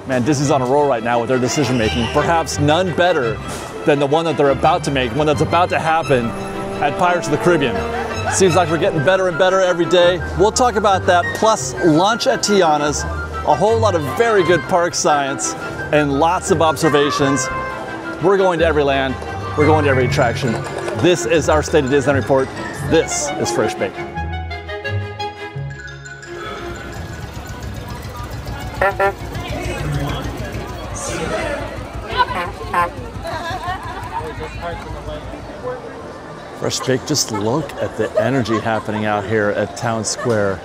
Man, Disney's on a roll right now with their decision making. Perhaps none better than the one that they're about to make, one that's about to happen at Pirates of the Caribbean. Seems like we're getting better and better every day. We'll talk about that, plus lunch at Tianas, a whole lot of very good park science, and lots of observations. We're going to every land, we're going to every attraction. This is our State of Disneyland report. This is Fresh Baked. Fresh Baked, just look at the energy happening out here at Town Square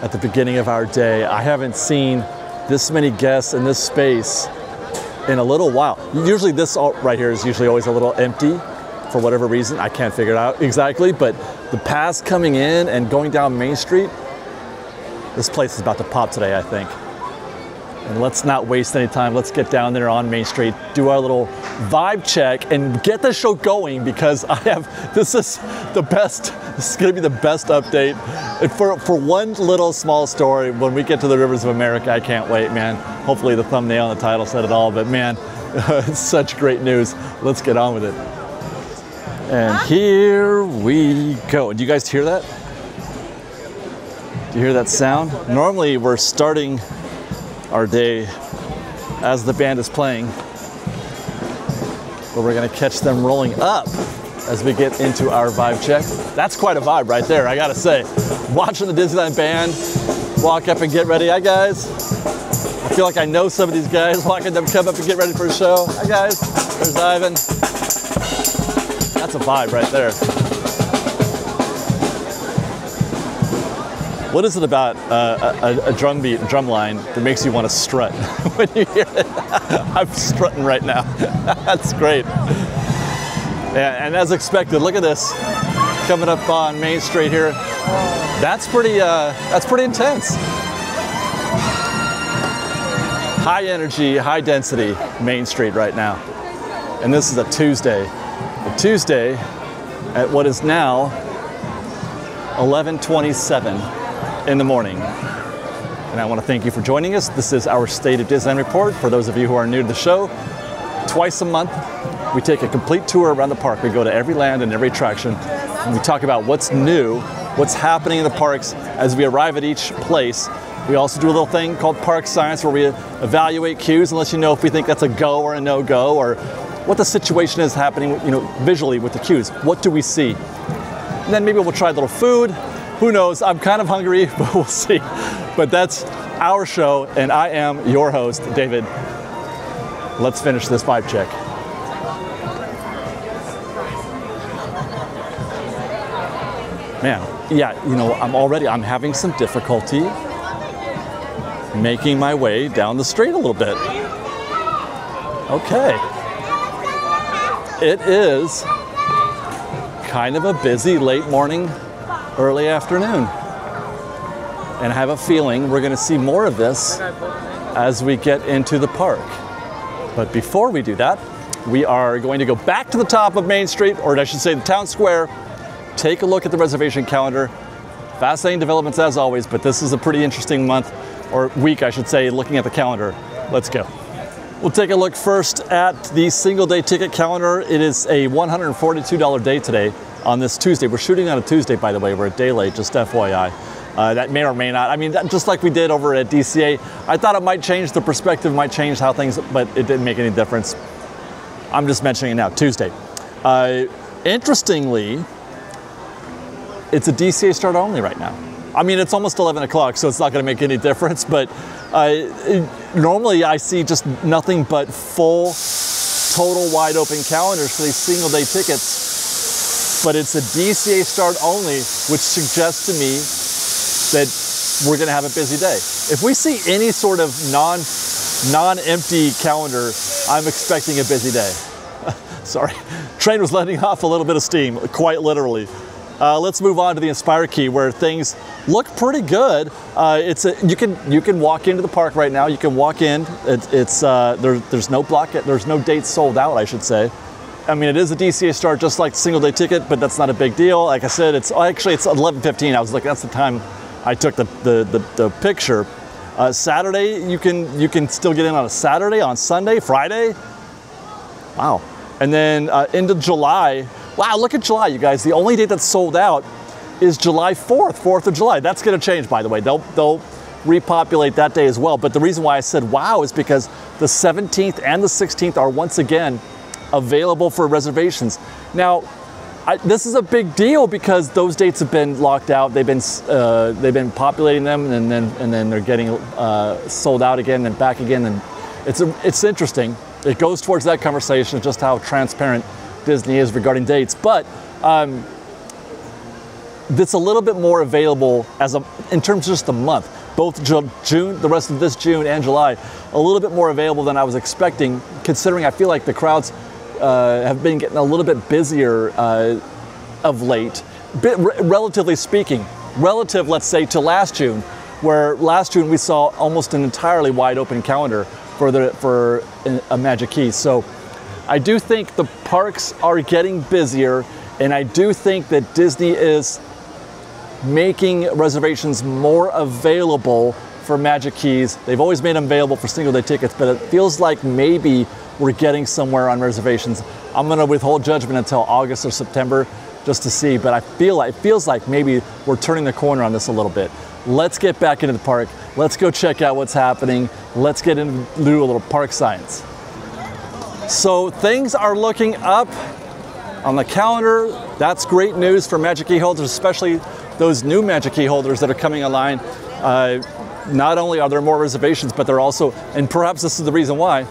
at the beginning of our day. I haven't seen this many guests in this space in a little while. Usually this right here is usually always a little empty for whatever reason. I can't figure it out exactly, but the paths coming in and going down Main Street, this place is about to pop today, I think. And let's not waste any time. Let's get down there on Main Street, do our little vibe check, and get the show going, because this is the best, this is gonna be the best update. And for one little small story, when we get to the Rivers of America, I can't wait, man. Hopefully the thumbnail and the title said it all, but man, it's such great news. Let's get on with it. And here we go. Do you guys hear that? Do you hear that sound? Normally we're starting our day as the band is playing, but we're gonna catch them rolling up as we get into our vibe check. That's quite a vibe right there, I gotta say. Watching the Disneyland band walk up and get ready. Hi guys. I feel like I know some of these guys. Watching them come up and get ready for a show. Hi guys. There's Ivan. That's a vibe right there. What is it about a drum beat, a drum line that makes you want to strut when you hear it? I'm strutting right now. That's great. Yeah, and as expected, look at this coming up on Main Street here. That's pretty intense. High energy, high density Main Street right now, and this is a Tuesday. A Tuesday at what is now 11:27. In the morning. And I want to thank you for joining us. This is our State of Disneyland report. For those of you who are new to the show, twice a month, we take a complete tour around the park. We go to every land and every attraction, and we talk about what's new, what's happening in the parks as we arrive at each place. We also do a little thing called Park Science, where we evaluate queues and let you know if we think that's a go or a no-go, or what the situation is happening, visually with the queues. What do we see? And then maybe we'll try a little food. Who knows? I'm kind of hungry, but we'll see. But that's our show, and I am your host, David. Let's finish this vibe check. Man, yeah, I'm having some difficulty making my way down the street a little bit. Okay. It is kind of a busy late morning, early afternoon. And I have a feeling we're going to see more of this as we get into the park. But before we do that, we are going to go back to the top of Main Street, or I should say the Town Square, take a look at the reservation calendar. Fascinating developments as always, but this is a pretty interesting month, or week I should say, looking at the calendar. Let's go. We'll take a look first at the single day ticket calendar. It is a $142 day today on this Tuesday. We're shooting on a Tuesday, by the way. We're a day late, just FYI. That may or may not. Just like we did over at DCA, I thought it might change the perspective, might change how things, but it didn't make any difference. I'm just mentioning it now, Tuesday. Interestingly, it's a DCA start only right now. It's almost 11 o'clock, so it's not gonna make any difference, but normally I see just nothing but full, total wide open calendars for these single day tickets. But it's a DCA start only, which suggests to me that we're gonna have a busy day. If we see any sort of non-empty calendar, I'm expecting a busy day. Sorry, train was letting off a little bit of steam, quite literally. Let's move on to the Inspire Key, where things look pretty good. You can walk into the park right now. You can walk in. There's no there's no dates sold out, I should say. It is a DCA start, just like the single day ticket, but that's not a big deal. Like I said, it's 11:15. I was like, that's the time I took the picture. Saturday, you can still get in on a Saturday, on Sunday, Friday. Wow. And then into July. Wow, look at July, you guys. The only date that's sold out is July 4th, 4th of July. That's going to change, by the way. They'll repopulate that day as well. But the reason why I said wow is because the 17th and the 16th are once again available for reservations. Now, this is a big deal because those dates have been locked out. They've been populating them, and then they're getting sold out again and back again. And it's interesting. It goes towards that conversation of just how transparent Disney is regarding dates. But it's a little bit more available in terms of just the month. Both June, the rest of this June and July, a little bit more available than I was expecting, considering I feel like the crowds have been getting a little bit busier of late, relatively speaking. Relative, let's say, to last June, where last June we saw almost an entirely wide open calendar for a Magic Key. So I do think the parks are getting busier, and I do think that Disney is making reservations more available for Magic Keys. They've always made them available for single day tickets, but it feels like maybe we're getting somewhere on reservations. I'm gonna withhold judgment until August or September just to see, but it feels like maybe we're turning the corner on this a little bit. Let's get back into the park. Let's go check out what's happening. Let's get into do a little park science. So things are looking up on the calendar. That's great news for Magic Key holders, especially those new Magic Key holders that are coming online. Not only are there more reservations, but they're also, and perhaps this is the reason why,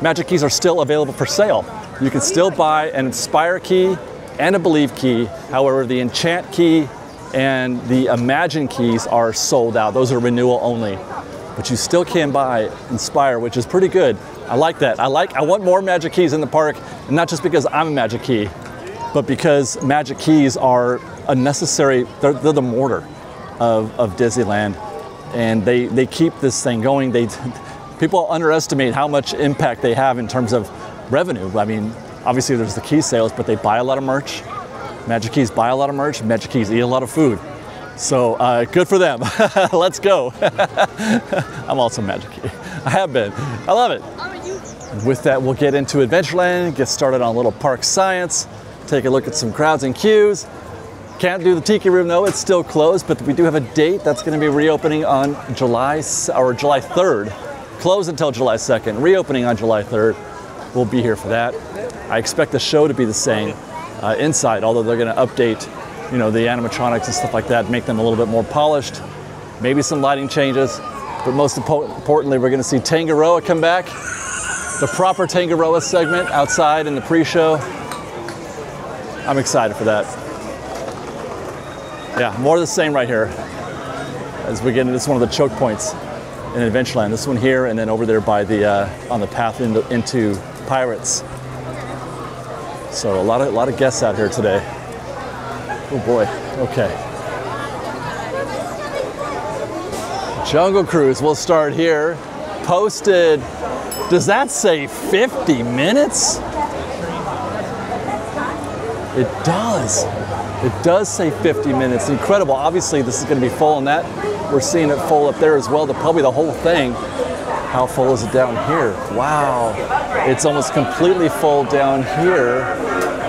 Magic Keys are still available for sale. You can still buy an Inspire key and a Believe key. However, the Enchant key and the Imagine keys are sold out. Those are renewal only. But you still can buy Inspire, which is pretty good. I like that. I want more Magic Keys in the park, and not just because I'm a Magic Key, but because Magic Keys are a necessary, they're the mortar of Disneyland, and they keep this thing going. People underestimate how much impact they have in terms of revenue. I mean, obviously there's the key sales, but they buy a lot of merch. Magic Keys buy a lot of merch. Magic Keys eat a lot of food. So good for them. Let's go. I'm also Magic Key. I have been. I love it. With that, we'll get into Adventureland, get started on a little park science, take a look at some crowds and queues. Can't do the Tiki Room though, it's still closed, but we do have a date that's going to be reopening on July 3rd. Closed until July 2nd, reopening on July 3rd. We'll be here for that. I expect the show to be the same inside, although they're going to update, the animatronics and stuff like that, make them a little bit more polished. Maybe some lighting changes, but most importantly, we're going to see Tangaroa come back. The proper Tangaroa segment outside in the pre-show. I'm excited for that. Yeah, more of the same right here as we get into this one of the choke points in Adventureland. This one here, and then over there by the on the path into Pirates. So a lot of guests out here today. Oh boy. Okay. Jungle Cruise. We'll start here. Posted. Does that say 50 minutes? It does. It does say 50 minutes. Incredible. Obviously, this is going to be full, and that we're seeing it full up there as well. Probably the whole thing. How full is it down here? Wow. It's almost completely full down here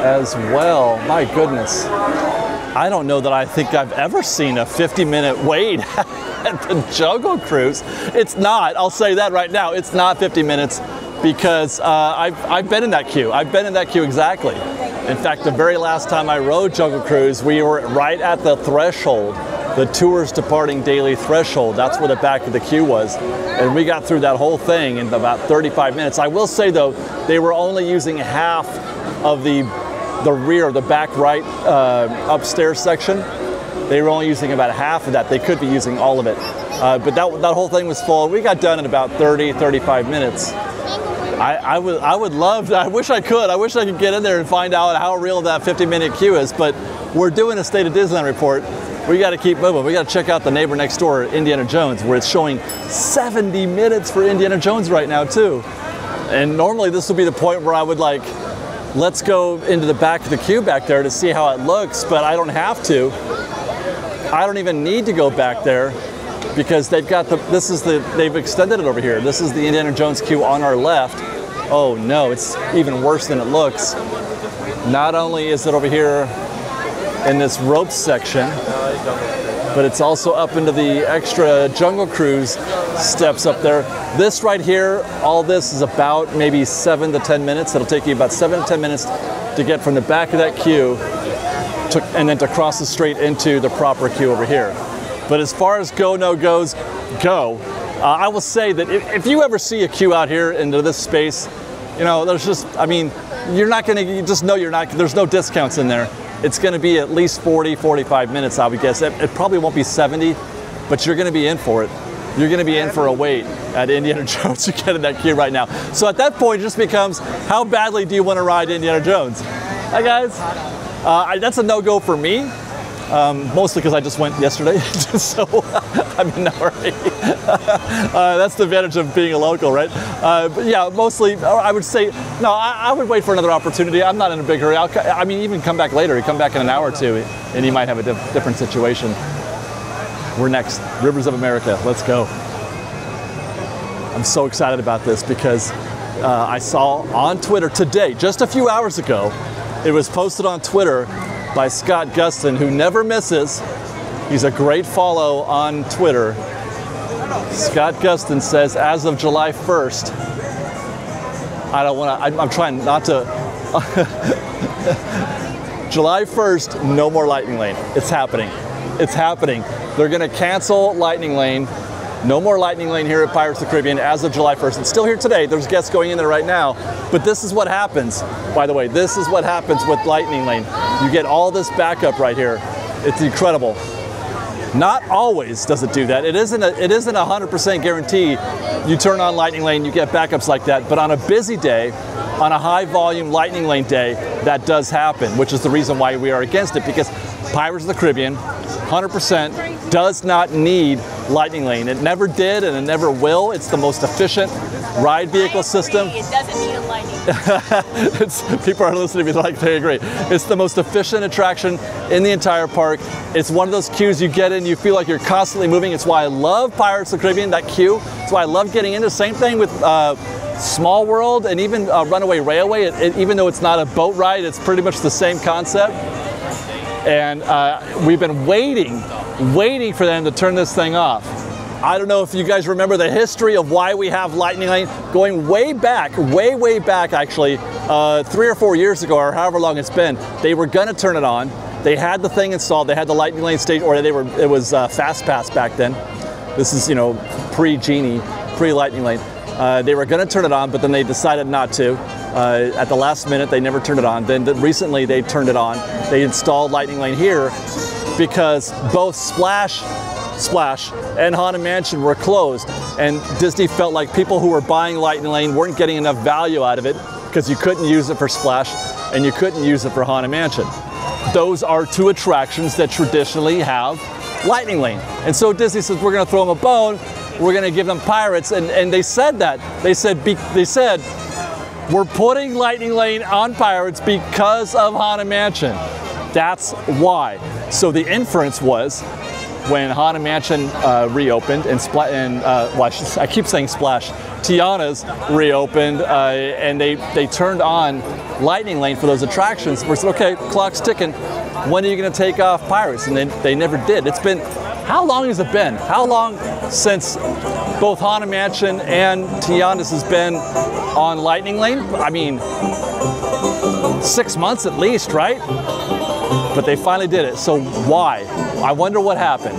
as well. My goodness. I don't know that I think I've ever seen a 50-minute wait at the Jungle Cruise. It's not. I'll say that right now. It's not 50 minutes because I've been in that queue. I've been in that queue exactly. In fact, the very last time I rode Jungle Cruise, we were right at the threshold, the tours departing daily threshold. That's where the back of the queue was. And we got through that whole thing in about 35 minutes. I will say, though, they were only using half of the rear, the back right upstairs section. They were only using about half of that. They could be using all of it. But that whole thing was full. We got done in about 30, 35 minutes. I would love, I wish I could get in there and find out how real that 50-minute queue is, but we're doing a State of Disneyland report. We got to keep moving. We got to check out the neighbor next door, Indiana Jones, where it's showing 70 minutes for Indiana Jones right now too. And normally this would be the point where I would let's go into the back of the queue back there to see how it looks, but I don't have to. I don't even need to go back there because they've got they've extended it over here. This is the Indiana Jones queue on our left. Oh no, it's even worse than it looks. Not only is it over here in this rope section, but it's also up into the extra Jungle Cruise steps up there. This right here, all this is about maybe 7 to 10 minutes. It'll take you about 7 to 10 minutes to get from the back of that queue and then to cross the street into the proper queue over here. But as far as go, no goes, go. I will say that if you ever see a queue out here into this space, you know, there's just, I mean, you're not gonna, you just know you're not, there's no discounts in there. It's gonna be at least 40, 45 minutes, I would guess. It probably won't be 70, but you're gonna be in for it. You're gonna be in for a wait at Indiana Jones to get in that queue right now. So at that point, it just becomes, how badly do you wanna ride Indiana Jones? Hi guys. That's a no-go for me, mostly because I just went yesterday, so I'm in no hurry. That's the advantage of being a local, right? But yeah, mostly I would say, no, I would wait for another opportunity. I'm not in a big hurry. I mean, even come back later. You come back in an hour or two, and you might have a different situation. We're next, Rivers of America, let's go. I'm so excited about this because I saw on Twitter today, just a few hours ago, it was posted on Twitter by Scott Gustin, who never misses. He's a great follow on Twitter. Scott Gustin says, as of July 1st, I'm trying not to. July 1st, no more Lightning Lane. It's happening. It's happening. They're gonna cancel Lightning Lane. No more Lightning Lane here at Pirates of the Caribbean as of July 1st. It's still here today. There's guests going in there right now. But this is what happens, by the way. This is what happens with Lightning Lane. You get all this backup right here. It's incredible. Not always does it do that. It isn't a 100% guarantee you turn on Lightning Lane, you get backups like that. But on a busy day, on a high volume Lightning Lane day, that does happen, which is the reason why we are against it, because Pirates of the Caribbean, 100%, does not need Lightning Lane. It never did and it never will. It's the most efficient ride vehicle system. It doesn't need a Lightning Lane. People are listening to me like they agree. It's the most efficient attraction in the entire park. It's one of those queues you get in, you feel like you're constantly moving. It's why I love Pirates of the Caribbean, that queue. It's why I love getting into. Same thing with Small World and even Runaway Railway. Even though it's not a boat ride, it's pretty much the same concept. And we've been waiting for them to turn this thing off. I don't know if you guys remember the history of why we have Lightning Lane, going way back actually, 3 or 4 years ago, or however long it's been. They were gonna turn it on. They had the thing installed. They had the Lightning Lane station, or it was Fast Pass back then. This is, you know, pre-Genie, pre-Lightning Lane. They were gonna turn it on, but then they decided not to. At the last minute, they never turned it on. Then recently, they turned it on. They installed Lightning Lane here because both Splash and Haunted Mansion were closed, and Disney felt like people who were buying Lightning Lane weren't getting enough value out of it because you couldn't use it for Splash and you couldn't use it for Haunted Mansion. Those are two attractions that traditionally have Lightning Lane. And so Disney says, we're gonna throw them a bone, we're gonna give them Pirates, and they said that. They said, we're putting Lightning Lane on Pirates because of Haunted Mansion. That's why. So the inference was, when Haunted Mansion reopened and I keep saying Splash, Tianas reopened and they turned on Lightning Lane for those attractions. We said, okay, clock's ticking. When are you going to take off Pirates? And they never did. It's been, how long has it been? How long since both Haunted Mansion and Tianas has been on Lightning Lane? I mean, 6 months at least, right? But they finally did it. So why? I wonder what happened.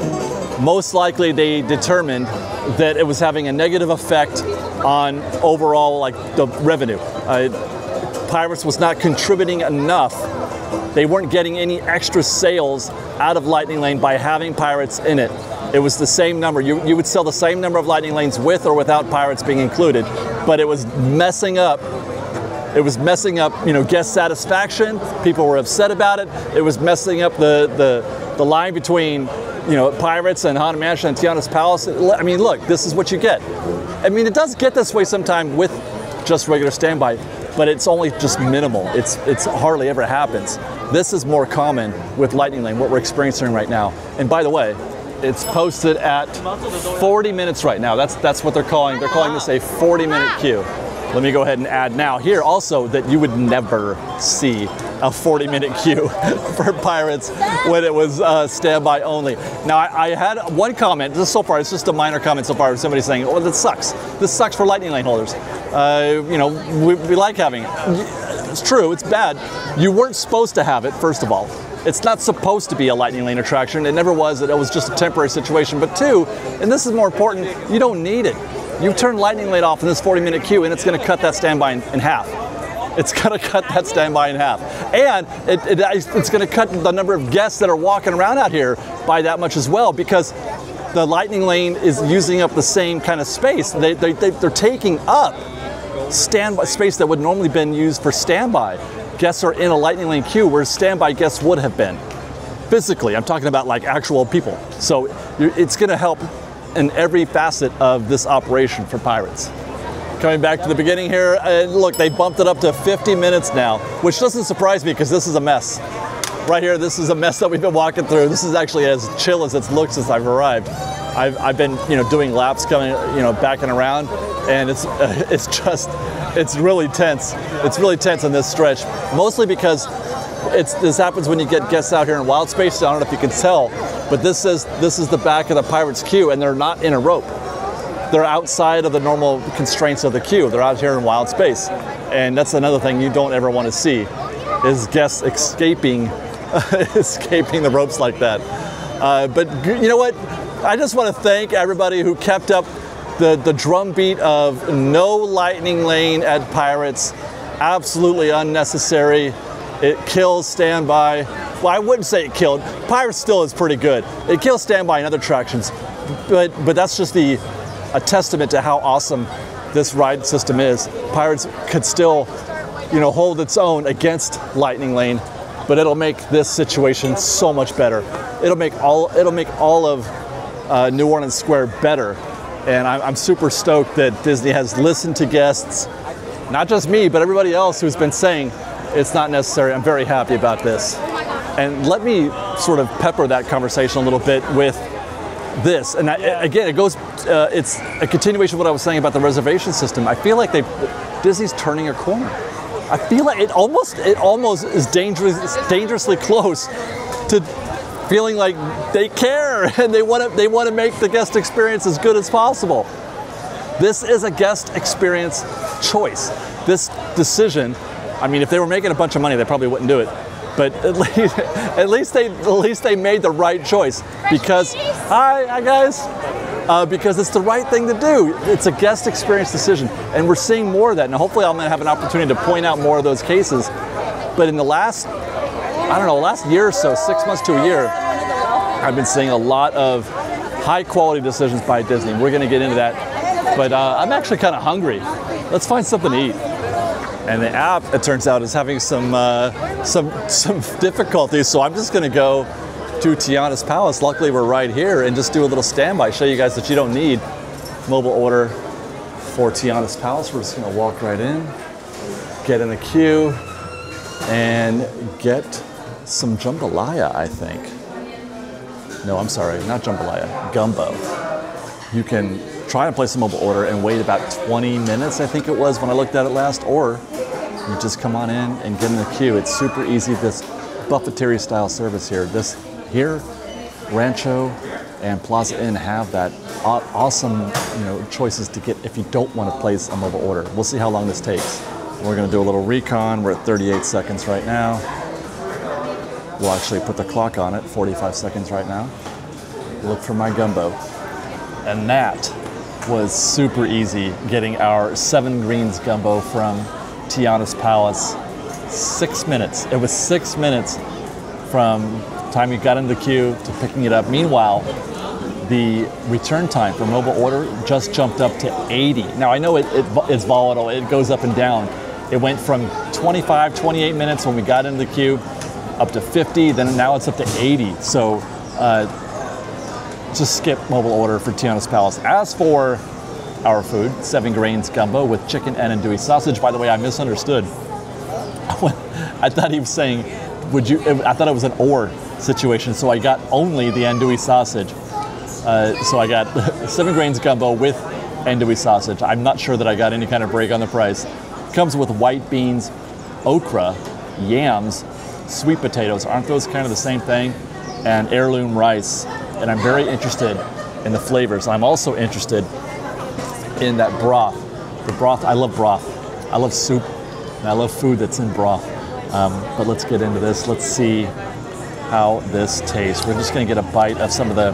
Most likely they determined that it was having a negative effect on overall, like, the revenue. Pirates was not contributing enough. They weren't getting any extra sales out of Lightning Lane by having Pirates in it. It was the same number. You would sell the same number of Lightning Lanes with or without Pirates being included, but it was messing up. It was messing up, you know, guest satisfaction. People were upset about it. It was messing up the line between, you know, Pirates and Haunted Mansion and Tiana's Palace. I mean, look, this is what you get. I mean, it does get this way sometime with just regular standby, but it's only just minimal. It's hardly ever happens. This is more common with Lightning Lane, what we're experiencing right now. And by the way, It's posted at 40 minutes right now. That's what they're calling. They're calling this a 40-minute queue. Let me go ahead and add now here also that you would never see a 40-minute queue for Pirates when it was standby only. Now I had one comment, just so far, it's just a minor comment so far, somebody saying, oh, this sucks. This sucks for Lightning Lane holders. You know, we like having it. It's true, it's bad. You weren't supposed to have it, first of all. It's not supposed to be a Lightning Lane attraction. It never was. It was just a temporary situation. But two, and this is more important, you don't need it. You turn Lightning Lane off in this 40-minute queue and it's going to cut that standby in half. It's going to cut that standby in half. And it's going to cut the number of guests that are walking around out here by that much as well, because the Lightning Lane is using up the same kind of space. They're taking up standby space that would normally been used for standby. Guests are in a Lightning Lane queue where standby guests would have been. Physically, I'm talking about like actual people. So it's going to help in every facet of this operation for Pirates. Coming back to the beginning here, look, they bumped it up to 50 minutes now, which doesn't surprise me because this is a mess. Right here, this is a mess that we've been walking through. This is actually as chill as it's looked since I've arrived. I've been, doing laps coming, back and around, and it's really tense. It's really tense in this stretch, mostly because this happens when you get guests out here in wild space. I don't know if you can tell, but this is the back of the Pirates queue, and they're not in a rope. They're outside of the normal constraints of the queue. They're out here in wild space, and that's another thing you don't ever want to see, is guests escaping the ropes like that. But you know what? I just want to thank everybody who kept up the drumbeat of no Lightning Lane at Pirates. Absolutely unnecessary. It kills standby. Well, I wouldn't say it killed. Pirates still is pretty good. It kills standby in other attractions, but that's just a testament to how awesome this ride system is. Pirates could still, hold its own against Lightning Lane, but it'll make this situation so much better. It'll make all of New Orleans Square better, and I'm super stoked that Disney has listened to guests, not just me, but everybody else who's been saying it's not necessary. I'm very happy about this. And let me sort of pepper that conversation a little bit with this. And again, it's a continuation of what I was saying about the reservation system. I feel like Disney's turning a corner. I feel like it almost is dangerously close to feeling like they care and they want to make the guest experience as good as possible. This is a guest experience choice. This decision, I mean, if they were making a bunch of money, they probably wouldn't do it. But at least they made the right choice, because hi guys, because it's the right thing to do. It's a guest experience decision, and we're seeing more of that. And hopefully, I'm going to have an opportunity to point out more of those cases. But in the last year or so, 6 months to a year, I've been seeing a lot of high quality decisions by Disney. We're going to get into that, but I'm actually kind of hungry. Let's find something to eat. And the app, it turns out, is having some difficulties. So I'm just going to go to Tianas Palace. Luckily, we're right here, and just do a little standby. Show you guys that you don't need mobile order for Tianas Palace. We're just going to walk right in, get in the queue, and get some jambalaya, I think. No, I'm sorry, not jambalaya, gumbo. You can try and place a mobile order and wait about 20 minutes, I think it was when I looked at it last, or you just come on in and get in the queue. It's super easy, this buffeteria style service here. Rancho and Plaza Inn have that awesome choices to get if you don't want to place a mobile order. We'll see how long this takes. We're going to do a little recon. We're at 38 seconds right now. We'll actually put the clock on it, 45 seconds right now. Look for my gumbo. And that was super easy, getting our 7 greens gumbo from Tianas Palace. 6 minutes. It was 6 minutes from the time you got in the queue to picking it up. Meanwhile, the return time for mobile order just jumped up to 80. Now I know it's volatile, it goes up and down. It went from 25, 28 minutes when we got into the queue, up to 50, then now it's up to 80. So just skip mobile order for Tianas Palace. As for our food, 7 grains gumbo with chicken and andouille sausage. By the way, I misunderstood. I thought he was saying, I thought it was an or situation, so I got only the andouille sausage. So I got 7 grains gumbo with andouille sausage. I'm not sure that I got any kind of break on the price. Comes with white beans, okra, yams, sweet potatoes. Aren't those kind of the same thing? And heirloom rice. And I'm very interested in the flavors. I'm also interested in that broth. The broth, I love broth. I love soup, and I love food that's in broth. But let's get into this. Let's see how this tastes. We're just gonna get a bite of some of the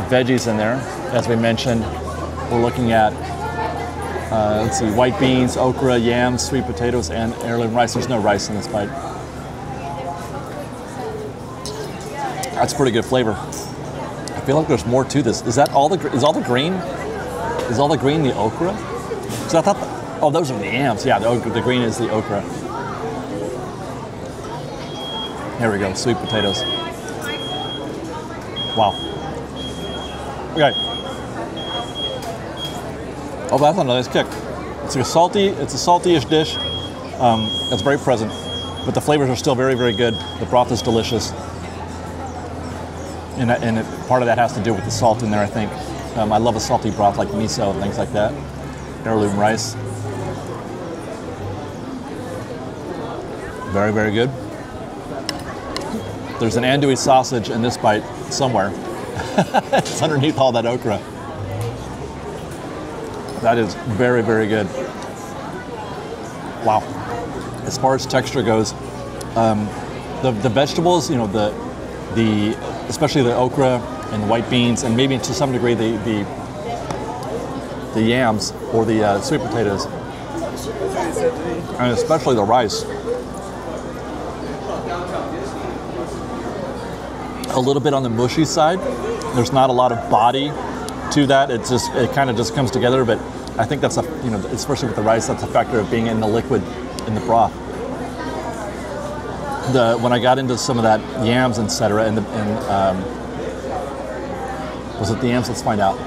veggies in there. As we mentioned, we're looking at, let's see, white beans, okra, yams, sweet potatoes, and heirloom rice. There's no rice in this bite. That's pretty good flavor. I feel like there's more to this. Is that all the green? Is all the green the okra? So I thought, oh, those are the yams. Yeah, the green is the okra. Here we go, sweet potatoes. Wow. Okay. Oh, that's a nice kick. It's a salty-ish dish. It's very present, but the flavors are still very, very good. The broth is delicious. And part of that has to do with the salt in there, I think. I love a salty broth like miso and things like that. Heirloom rice. Very, very good. There's an andouille sausage in this bite somewhere. It's underneath all that okra. That is very, very good. Wow. As far as texture goes, the vegetables, you know, especially the okra and the white beans, and maybe to some degree the yams or the sweet potatoes, and especially the rice. A little bit on the mushy side. There's not a lot of body to that. It kind of just comes together. But I think that's especially with the rice, that's a factor of being in the liquid in the broth. When I got into some of that yams, etc., and was it the yams? Let's find out.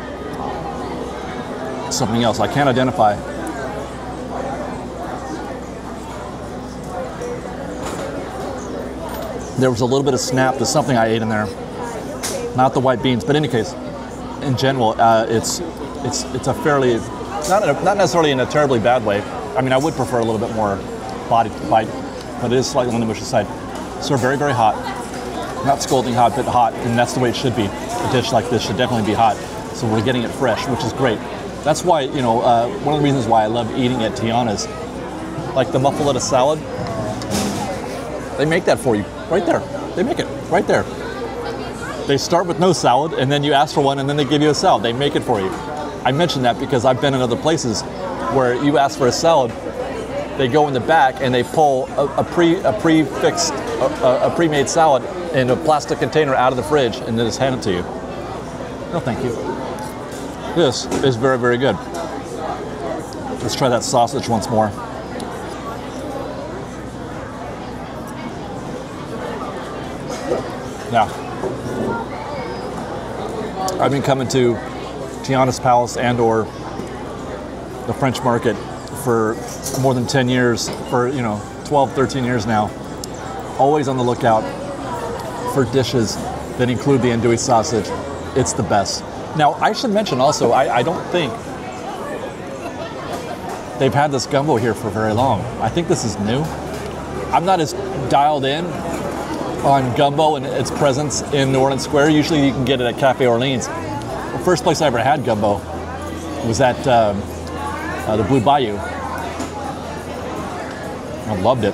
Something else I can't identify. There was a little bit of snap to something I ate in there. Not the white beans, but in any case, in general, it's a fairly, not necessarily in a terribly bad way. I mean, I would prefer a little bit more body bite, but it is slightly on the mushy side. So very, very hot. Not scalding hot, but hot, and that's the way it should be. A dish like this should definitely be hot. So we're getting it fresh, which is great. That's why, one of the reasons why I love eating at Tianas, like the muffaletta salad, they make that for you, right there. They make it right there. They start with no salad, and then you ask for one, and then they give you a salad. They make it for you. I mention that because I've been in other places where you ask for a salad, they go in the back and they pull a pre-made salad in a plastic container out of the fridge and then just hand it to you. No, thank you. This is very, very good. Let's try that sausage once more. Yeah. I've been coming to Tianas Palace and or the French Market for more than 10 years, for 12, 13 years now. Always on the lookout for dishes that include the andouille sausage. It's the best. Now, I should mention also, I don't think they've had this gumbo here for very long. I think this is new. I'm not as dialed in on gumbo and its presence in New Orleans Square. Usually you can get it at Cafe Orleans. The first place I ever had gumbo was at the Blue Bayou. I loved it.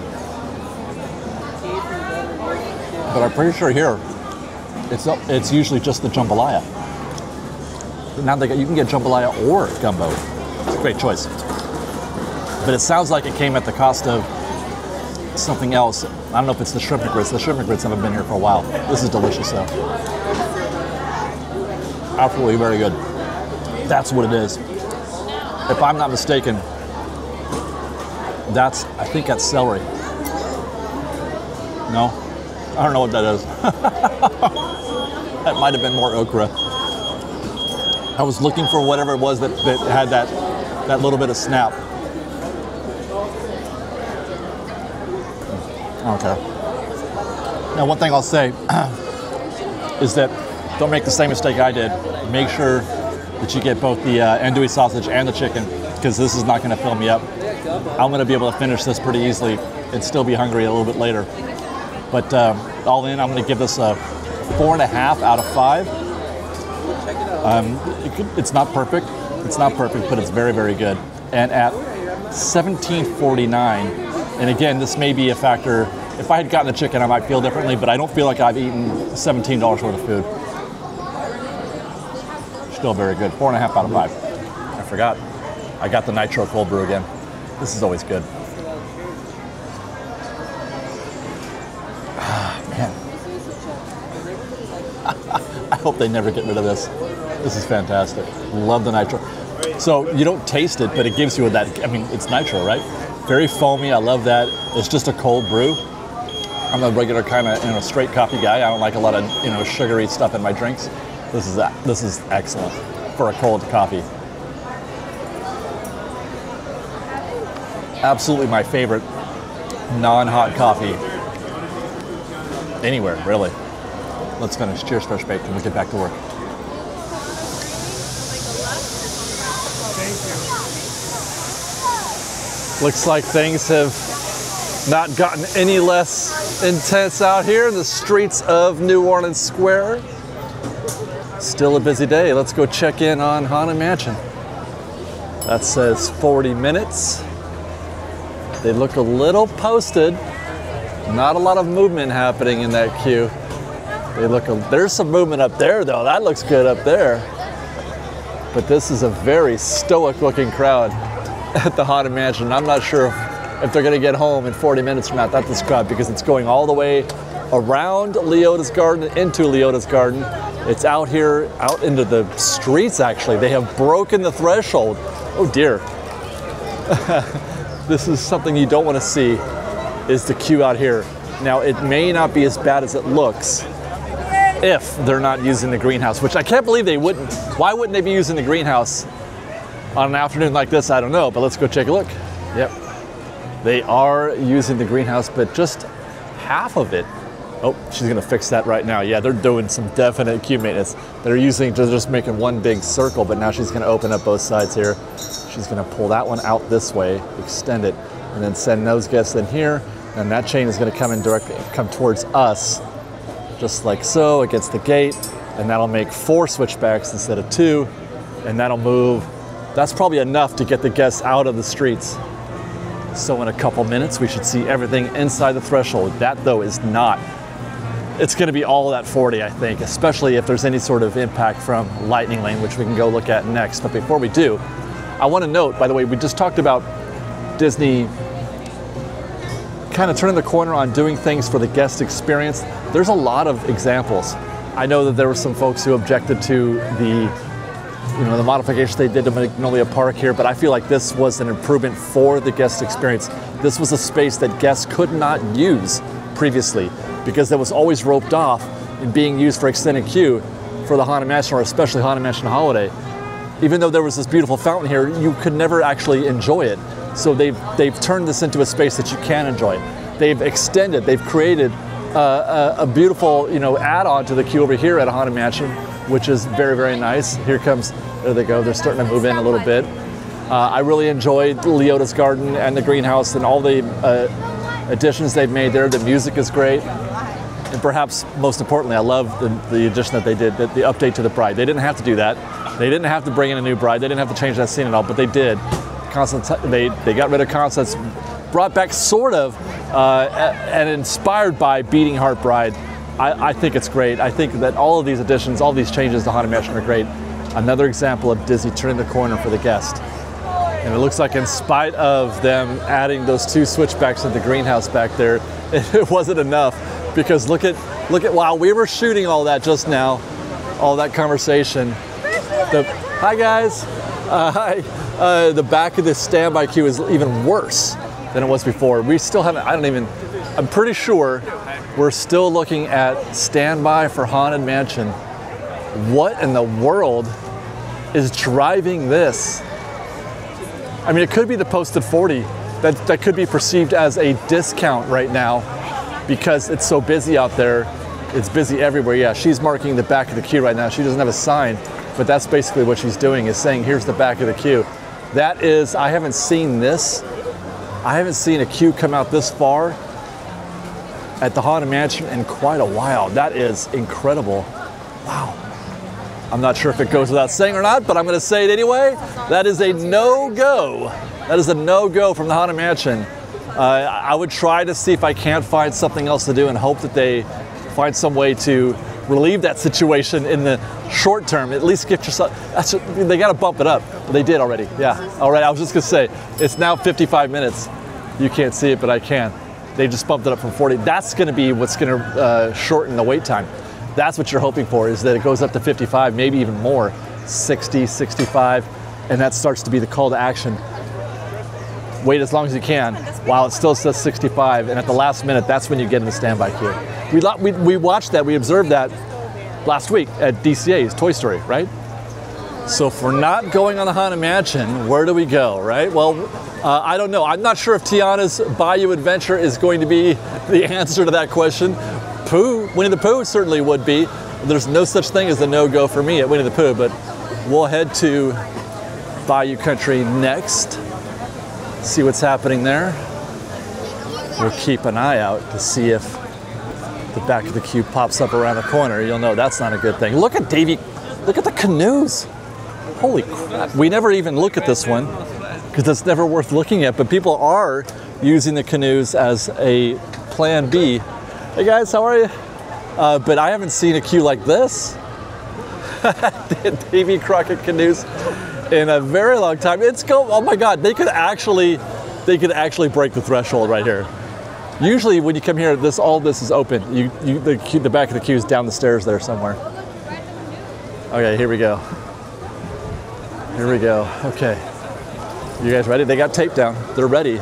But I'm pretty sure here, it's usually just the jambalaya. Now you can get jambalaya or gumbo. It's a great choice. But it sounds like it came at the cost of something else. I don't know if it's the shrimp and grits. The shrimp and grits haven't been here for a while. This is delicious though. Absolutely very good. That's what it is. If I'm not mistaken, I think that's celery. No? I don't know what that is. That might have been more okra. I was looking for whatever it was that had that little bit of snap. Okay. Now, one thing I'll say is that don't make the same mistake I did. Make sure that you get both the andouille sausage and the chicken, because this is not going to fill me up. I'm going to be able to finish this pretty easily and still be hungry a little bit later. But all in, I'm going to give this a 4.5 out of 5. It's not perfect. It's not perfect, but it's very, very good. And at $17.49, and again, this may be a factor. If I had gotten the chicken, I might feel differently, but I don't feel like I've eaten $17 worth of food. Still very good. 4.5 out of 5. I forgot. I got the nitro cold brew again. This is always good. Ah, man. I hope they never get rid of this. This is fantastic. Love the nitro. So you don't taste it, but it gives you that, I mean, it's nitro, right? Very foamy. I love that. It's just a cold brew. I'm a regular kind of straight coffee guy. I don't like a lot of sugary stuff in my drinks. This is excellent for a cold coffee. Absolutely my favorite non-hot coffee anywhere, really. Let's finish. Cheers, Fresh Baked, and we'll get back to work. Looks like things have not gotten any less intense out here in the streets of New Orleans Square. Still a busy day. Let's go check in on Haunted Mansion. That says 40 minutes. They look a little posted. Not a lot of movement happening in that queue. There's some movement up there though. That looks good up there. But this is a very stoic looking crowd at the Haunted Mansion. I'm not sure if they're gonna get home in 40 minutes or not. That's this crowd, because it's going all the way around Leota's Garden, into Leota's Garden. It's out here, out into the streets actually. They have broken the threshold. Oh dear. This is something you don't want to see, is the queue out here. Now, it may not be as bad as it looks if they're not using the greenhouse, which I can't believe they wouldn't. Why wouldn't they be using the greenhouse on an afternoon like this? I don't know, but let's go take a look. Yep, they are using the greenhouse, but just half of it. Oh, she's gonna fix that right now. Yeah, they're doing some definite queue maintenance. They're just making one big circle, but now she's gonna open up both sides here. She's gonna pull that one out this way, extend it, and then send those guests in here. And that chain is gonna come towards us, just like so, against the gate. And that'll make 4 switchbacks instead of 2. And that'll move. That's probably enough to get the guests out of the streets. So in a couple minutes, we should see everything inside the threshold. That though is not. It's gonna be all that 40, I think, especially if there's any sort of impact from Lightning Lane, which we can go look at next. But before we do, I wanna note, by the way, we just talked about Disney kind of turning the corner on doing things for the guest experience. There's a lot of examples. I know that there were some folks who objected to the modifications they did to Magnolia Park here, but I feel like this was an improvement for the guest experience. This was a space that guests could not use previously because that was always roped off and being used for extended queue for the Haunted Mansion, or especially Haunted Mansion Holiday. Even though there was this beautiful fountain here, you could never actually enjoy it. So they've turned this into a space that you can enjoy. They've extended, they've created a beautiful add-on to the queue over here at a Haunted Mansion, which is very, very nice. Here comes, there they go, they're starting to move in a little bit. I really enjoyed Leota's Garden and the greenhouse and all the additions they've made there. The music is great. And perhaps most importantly, I love the addition that they did, the update to the bride. They didn't have to do that. They didn't have to bring in a new bride. They didn't have to change that scene at all, but they did. They got rid of Constance, brought back sort of, and inspired by Beating Heart Bride. I think it's great. I think that all of these additions, all these changes to Haunted Mansion are great. Another example of Disney turning the corner for the guest. And it looks like in spite of them adding those 2 switchbacks to the greenhouse back there, it wasn't enough, because look at while we were shooting all that just now, all that conversation. Hi guys. Hi. The back of this standby queue is even worse than it was before. We still haven't, I'm pretty sure we're still looking at standby for Haunted Mansion. What in the world is driving this? I mean, it could be the posted 40. That could be perceived as a discount right now because it's so busy out there. It's busy everywhere. Yeah, she's marking the back of the queue right now. She doesn't have a sign, but that's basically what she's doing, is saying, here's the back of the queue. That is, I haven't seen this. I haven't seen a queue come out this far at the Haunted Mansion in quite a while. That is incredible. Wow. I'm not sure if it goes without saying or not, but I'm going to say it anyway. That is a no-go. That is a no-go from the Haunted Mansion. I would try to see if I can't find something else to do and hope that they find some way to relieve that situation in the short term. At least get yourself, they got to bump it up. They did already, yeah. All right, I was just going to say, it's now 55 minutes. You can't see it, but I can. They just bumped it up from 40. That's going to be what's going to shorten the wait time. That's what you're hoping for, is that it goes up to 55, maybe even more, 60, 65, and that starts to be the call to action. Wait as long as you can while it still says 65, and at the last minute, that's when you get in the standby queue. We watched that, we observed that last week at DCA's Toy Story, right? So if we're not going on the Haunted Mansion, where do we go, right? Well, I don't know. I'm not sure if Tiana's Bayou Adventure is going to be the answer to that question. Winnie the Pooh certainly would be. There's no such thing as a no-go for me at Winnie the Pooh, but we'll head to Bayou Country next, see what's happening there. We'll keep an eye out to see if the back of the queue pops up around the corner. You'll know that's not a good thing. Look at Davy, look at the canoes. Holy crap. We never even look at this one because it's never worth looking at, but people are using the canoes as a plan B. Hey guys, how are you? But I haven't seen a queue like this. Davy Crockett canoes in a very long time. Oh my God, they could actually break the threshold right here. Usually when you come here, all this is open. The back of the queue is down the stairs there somewhere. Okay, here we go. Here we go. Okay. You guys ready? They got tape down. They're ready.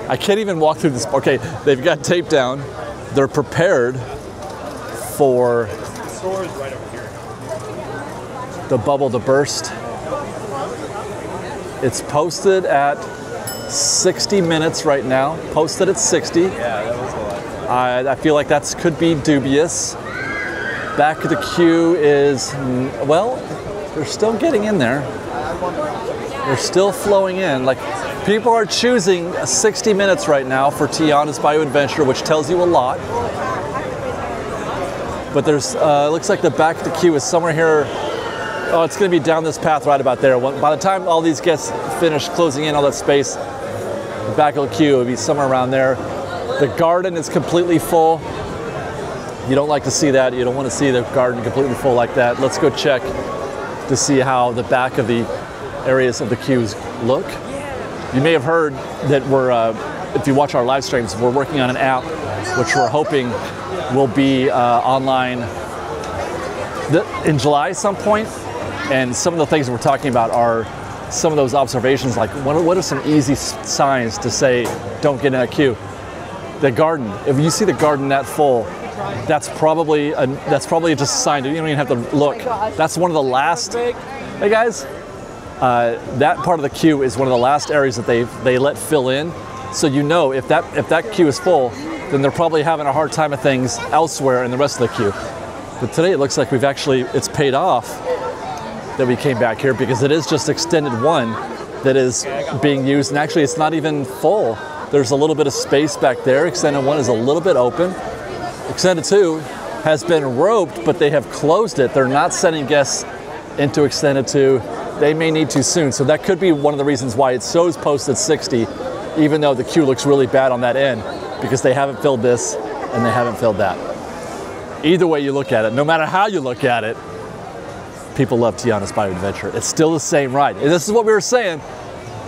I can't even walk through this. Okay, they've got tape down. They're prepared for the bubble to burst. It's posted at 60 minutes right now. Posted at 60. Yeah, that was a lot. I feel like that could be dubious. Back of the queue is, well, they're still getting in there. They're still flowing in. Like, people are choosing 60 minutes right now for Tiana's Bayou Adventure, which tells you a lot. But there's, looks like the back of the queue is somewhere here. Oh, it's going to be down this path right about there. By the time all these guests finish closing in all that space, the back of the queue will be somewhere around there. The garden is completely full. You don't like to see that. You don't want to see the garden completely full like that. Let's go check to see how the back of the areas of the queues look. You may have heard that if you watch our live streams, we're working on an app which we're hoping will be online in July at some point. And some of the things that we're talking about are some of those observations, like what are some easy signs to say, don't get in that queue? The garden, if you see the garden that full, that's probably just a sign. You don't even have to look. That's one of the last, hey guys, that part of the queue is one of the last areas that they let fill in. So you know if that queue is full, then they're probably having a hard time of things elsewhere in the rest of the queue. But today it looks like it's paid off that we came back here, because it is just extended 1 that is being used, and actually it's not even full. There's a little bit of space back there. Extended 1 is a little bit open. Extended 2 has been roped, but they have closed it. They're not sending guests into Extended 2. They may need to soon. So that could be one of the reasons why it shows posted 60, even though the queue looks really bad on that end, because they haven't filled this and they haven't filled that. Either way you look at it, no matter how you look at it, people love Tiana's Bayou Adventure. It's still the same ride. And this is what we were saying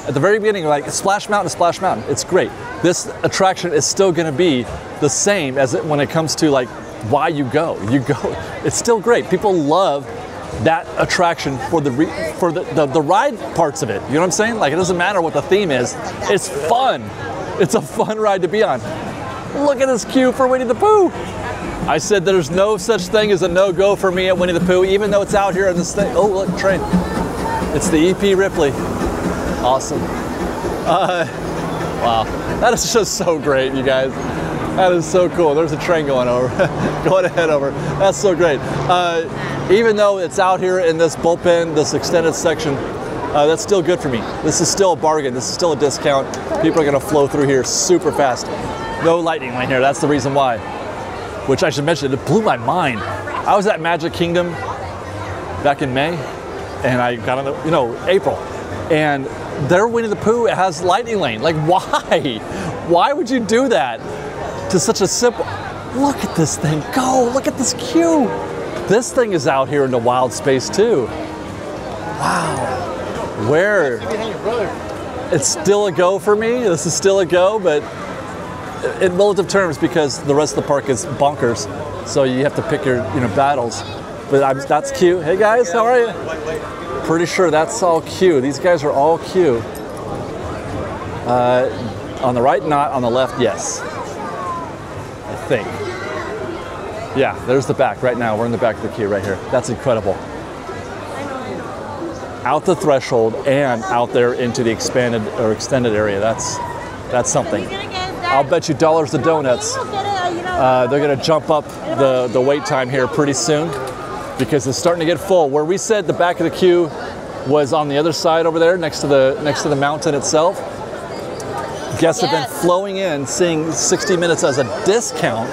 at the very beginning, like Splash Mountain is Splash Mountain. It's great. This attraction is still going to be the same as when it comes to like why you go. It's still great. People love that attraction for the ride parts of it. You know what I'm saying? Like, it doesn't matter what the theme is. It's fun. It's a fun ride to be on. Look at this queue for Winnie the Pooh. I said there's no such thing as a no-go for me at Winnie the Pooh, even though it's out here in this thing. Oh, look, train. It's the EP Ripley. Awesome. Wow, that is just so great, you guys. That is so cool. There's a train going over, going ahead over. That's so great. Even though it's out here in this bullpen, this extended section, that's still good for me. This is still a bargain. This is still a discount. People are going to flow through here super fast. No lightning lane here. That's the reason why. Which I should mention, it blew my mind. I was at Magic Kingdom back in May, and I got on April, and their Winnie the Pooh has lightning lane. Like, why? Why would you do that to such a simple? Look at this thing go. Look at this queue. This thing is out here in the wild space too. Wow. Where? It's still a go for me. This is still a go, but in relative terms, because the rest of the park is bonkers, so you have to pick your battles. But that's cute. Hey guys, how are you? Pretty sure that's all Q. These guys are all Q. On the right, not. On the left, yes. I think. Yeah, there's the back right now. We're in the back of the queue right here. That's incredible. Out the threshold and out there into the expanded or extended area. That's something. I'll bet you dollars to donuts. They're going to jump up the wait time here pretty soon because it's starting to get full. Where we said the back of the queue was on the other side over there, next to the mountain itself. Guests have been flowing in, seeing 60 minutes as a discount.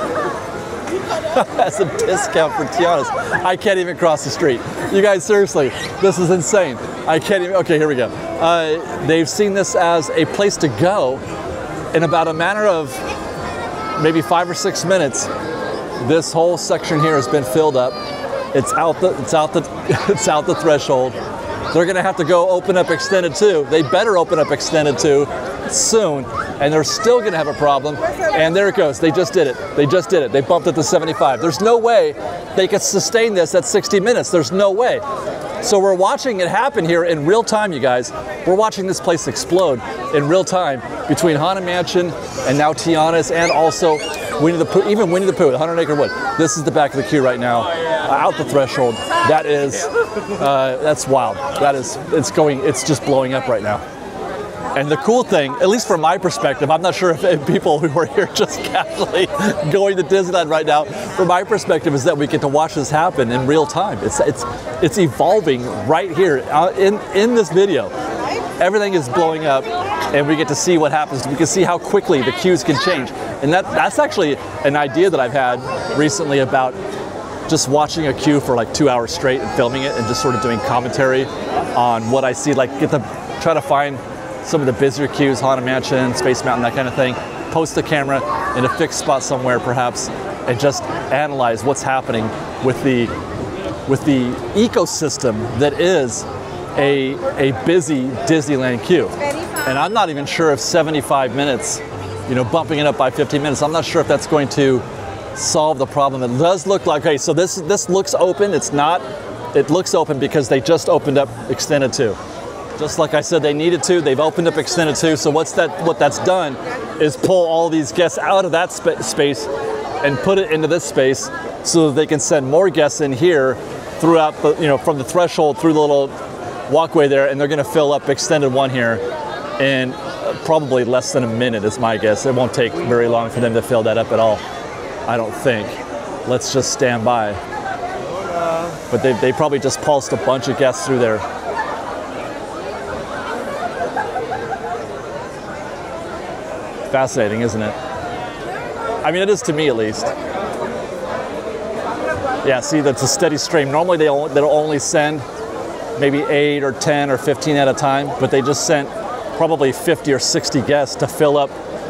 As a discount for Tianas. I can't even cross the street. You guys, seriously, this is insane. I can't even. Okay, here we go. They've seen this as a place to go. In about a matter of maybe 5 or 6 minutes, this whole section here has been filled up. It's out the threshold. They're gonna have to go open up Extended 2. They better open up Extended 2 soon, and they're still gonna have a problem. And there it goes. They just did it. They just did it. They bumped it to 75. There's no way they could sustain this at 60 minutes. There's no way. So we're watching it happen here in real time, you guys. We're watching this place explode in real time between Haunted Mansion and now Tianas, and also Winnie the Pooh, even Winnie the Pooh, the 100 Acre Wood. This is the back of the queue right now, out the threshold. That is, that's wild. It's just blowing up right now. And the cool thing, at least from my perspective, I'm not sure if people who are here just casually going to Disneyland right now, from my perspective is that we get to watch this happen in real time. It's evolving right here in this video. Everything is blowing up, and we get to see what happens. We can see how quickly the queues can change. And that's actually an idea that I've had recently about just watching a queue for like 2 hours straight and filming it and just sort of doing commentary on what I see, like try to find some of the busier queues, Haunted Mansion, Space Mountain, that kind of thing, post the camera in a fixed spot somewhere perhaps, and just analyze what's happening with the ecosystem that is a busy Disneyland queue. And I'm not even sure if 75 minutes, bumping it up by 15 minutes, I'm not sure if that's going to solve the problem. It does look like, okay, so this looks open. It looks open because they just opened up Extended 2. Just like I said, they needed to. They've opened up Extended 2. So what that's done is pull all these guests out of that space and put it into this space so that they can send more guests in here throughout from the threshold through the little walkway there, and they're going to fill up Extended 1 here in probably less than a minute is my guess. It won't take very long for them to fill that up at all, I don't think. Let's just stand by. But they probably just pulsed a bunch of guests through there. Fascinating, isn't it? I mean, it is to me at least. Yeah, see, that's a steady stream. Normally they'll only send maybe 8 or 10 or 15 at a time, but they just sent probably 50 or 60 guests to fill up,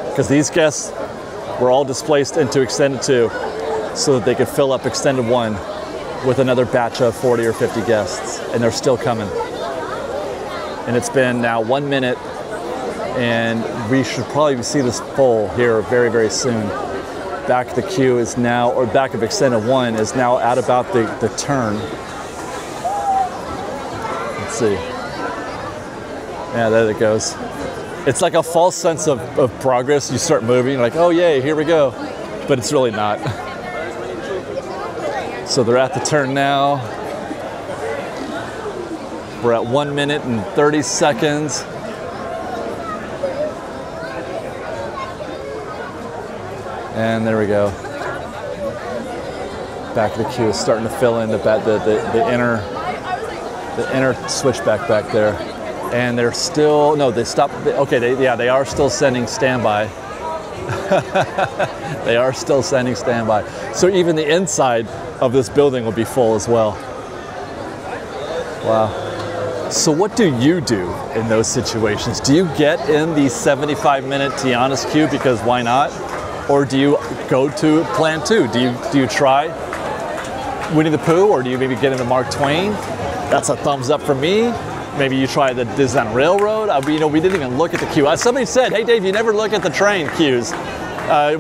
because these guests were all displaced into Extended 2 so that they could fill up Extended 1 with another batch of 40 or 50 guests, and they're still coming. And it's been now 1 minute, and we should probably see this full here very, very soon. Back of the queue is now, or back of Extended 1 is now at about the turn. Let's see. Yeah, there it goes. It's like a false sense of progress. You start moving, you're like, oh yay, here we go. But it's really not. So they're at the turn now. We're at 1 minute and 30 seconds. And there we go. Back of the queue is starting to fill in the inner switchback back there. And they're still, no, they stopped, okay, they are still sending standby. They are still sending standby. So even the inside of this building will be full as well. Wow. So what do you do in those situations? Do you get in the 75-minute Tianas queue because why not? Or do you go to plan 2? Do you try Winnie the Pooh, or do you maybe get into Mark Twain? That's a thumbs up from me. Maybe you try the Disneyland Railroad. You know, we didn't even look at the queue. Somebody said, hey Dave, you never look at the train queues.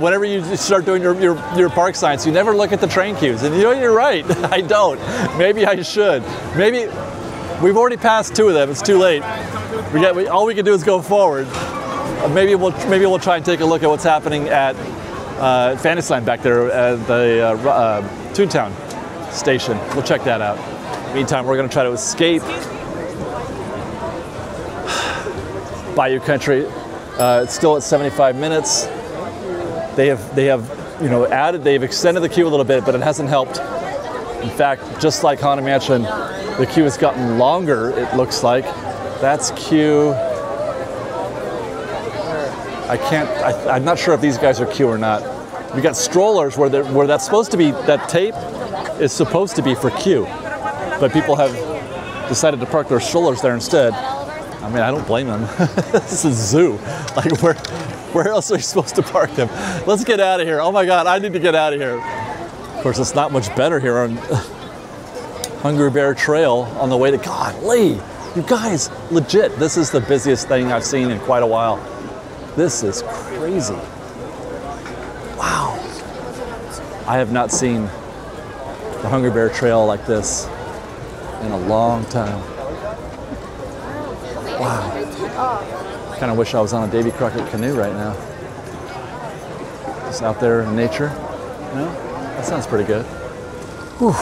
Whenever you start doing your park science, you never look at the train queues. And you know, you're right, I don't. Maybe I should. Maybe, we've already passed 2 of them, it's too late. All we can do is go forward. Maybe we'll try and take a look at what's happening at Fantasyland back there at the Toontown station. We'll check that out. Meantime, we're gonna try to escape Bayou Country. It's still at 75 minutes. They have they've extended the queue a little bit, but it hasn't helped. In fact, just like Haunted Mansion, the queue has gotten longer, it looks like. That's queue. I'm not sure if these guys are queue or not. We got strollers where that's supposed to be, that tape is supposed to be for queue, but people have decided to park their strollers there instead. I mean, I don't blame them. This is a zoo. Like, where else are you supposed to park them? Let's get out of here. Oh my God, I need to get out of here. Of course, it's not much better here on Hungry Bear Trail on the way to, golly, you guys, legit, this is the busiest thing I've seen in quite a while. This is crazy. Wow. I have not seen the Hungry Bear Trail like this in a long time. Wow. Kind of wish I was on a Davy Crockett canoe right now. Just out there in nature. You know? That sounds pretty good. Whew.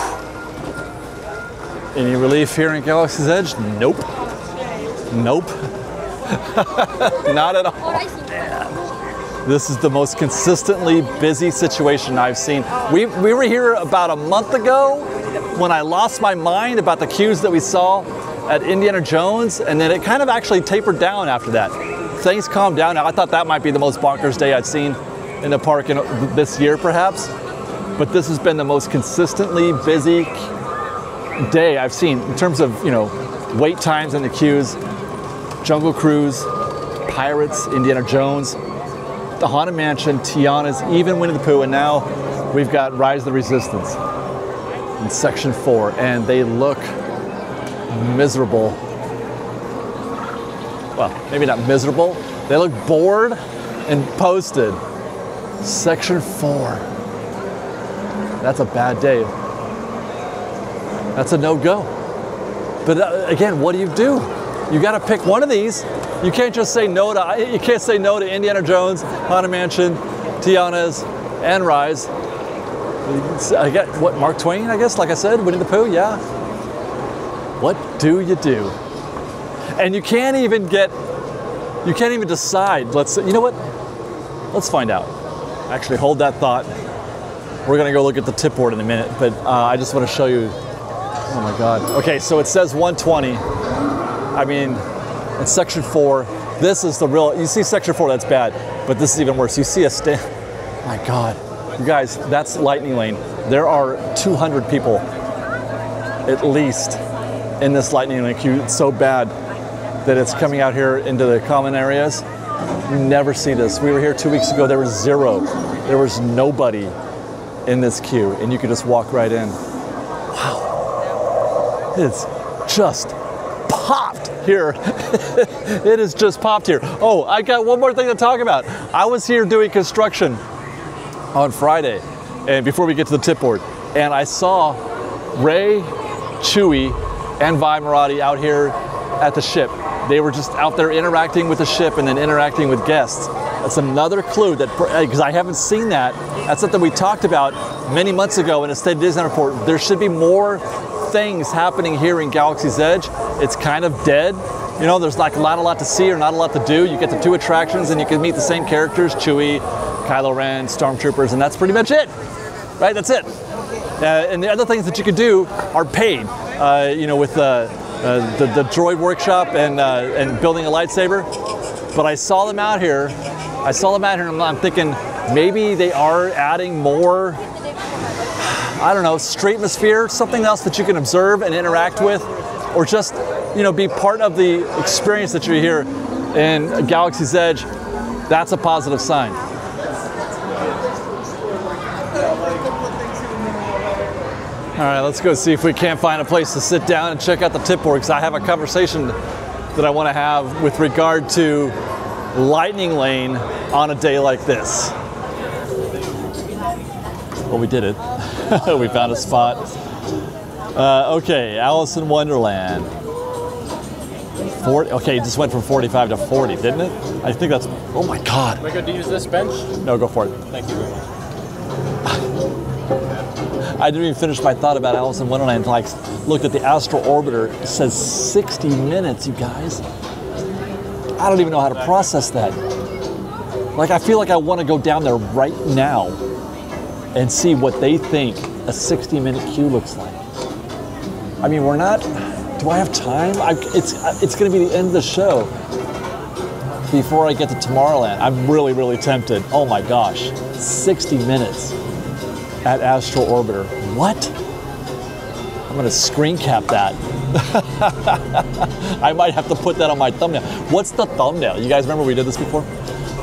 Any relief here in Galaxy's Edge? Nope. Nope. Not at all. Man. This is the most consistently busy situation I've seen. We were here about a month ago when I lost my mind about the queues that we saw at Indiana Jones, and then it kind of actually tapered down after that. Things calmed down. Now, I thought that might be the most bonkers day I'd seen in the park this year, perhaps. But this has been the most consistently busy day I've seen in terms of, wait times in the queues. Jungle Cruise, Pirates, Indiana Jones, the Haunted Mansion, Tiana's, even Winnie the Pooh, and now we've got Rise of the Resistance in Section 4, and they look miserable. Well, maybe not miserable. They look bored and posted. Section 4. That's a bad day. That's a no-go. But again, what do? You got to pick one of these. You can't just say no to. You can't say no to Indiana Jones, Haunted Mansion, Tiana's, and Rise. I get what, Mark Twain, I guess. Like I said, Winnie the Pooh. Yeah. What do? And you can't even decide. You know what? Let's find out. Actually, hold that thought. We're gonna go look at the tip board in a minute, but I just want to show you. Oh my God. Okay, so it says 120. I mean, in Section 4, this is the real. You see Section 4, that's bad, but this is even worse. You see my God, you guys, that's Lightning Lane. There are 200 people, at least, in this Lightning Lane queue. It's so bad that it's coming out here into the common areas. You never see this. We were here 2 weeks ago. There was zero. There was nobody in this queue, and you could just walk right in. Wow. It's just popped here. It is just popped here. Oh, I got one more thing to talk about. I was here doing construction on Friday, and before we get to the tip board, and I saw Ray, Chewie, and Vi Marati out here at the ship. They were just out there interacting with the ship and then interacting with guests. That's another clue that, because I haven't seen that. That's something we talked about many months ago in a State of Disneyland report. There should be more things happening here in Galaxy's Edge. It's kind of dead. You know, there's like not a lot to see or not a lot to do. You get the 2 attractions and you can meet the same characters, Chewie, Kylo Ren, Stormtroopers, and that's pretty much it, right? That's it. And the other things that you could do are paid, you know, with the droid workshop and building a lightsaber. But I saw them out here. And I'm thinking maybe they are adding more, I don't know, stratosphere, something else that you can observe and interact with, or just, you know, be part of the experience that you're here in Galaxy's Edge. That's a positive sign. All right, let's go see if we can't find a place to sit down and check out the tip board, because I have a conversation that I want to have with regard to Lightning Lane on a day like this. Well, we did it. We found a spot. Okay, Alice in Wonderland. 40, okay, it just went from 45 to 40, didn't it? I think that's, oh my God. Am I good to use this bench? No, go for it. Thank you very much. I didn't even finish my thought about Alice in Wonderland until I looked at the Astral Orbiter. It says 60 minutes, you guys. I don't even know how to process that. Like, I feel like I want to go down there right now and see what they think a 60-minute queue looks like. I mean, we're not, do I have time? It's going to be the end of the show before I get to Tomorrowland. I'm really, really tempted. Oh my gosh, 60 minutes at Astral Orbiter. What? I'm going to screen cap that. I might have to put that on my thumbnail. What's the thumbnail? You guys remember we did this before?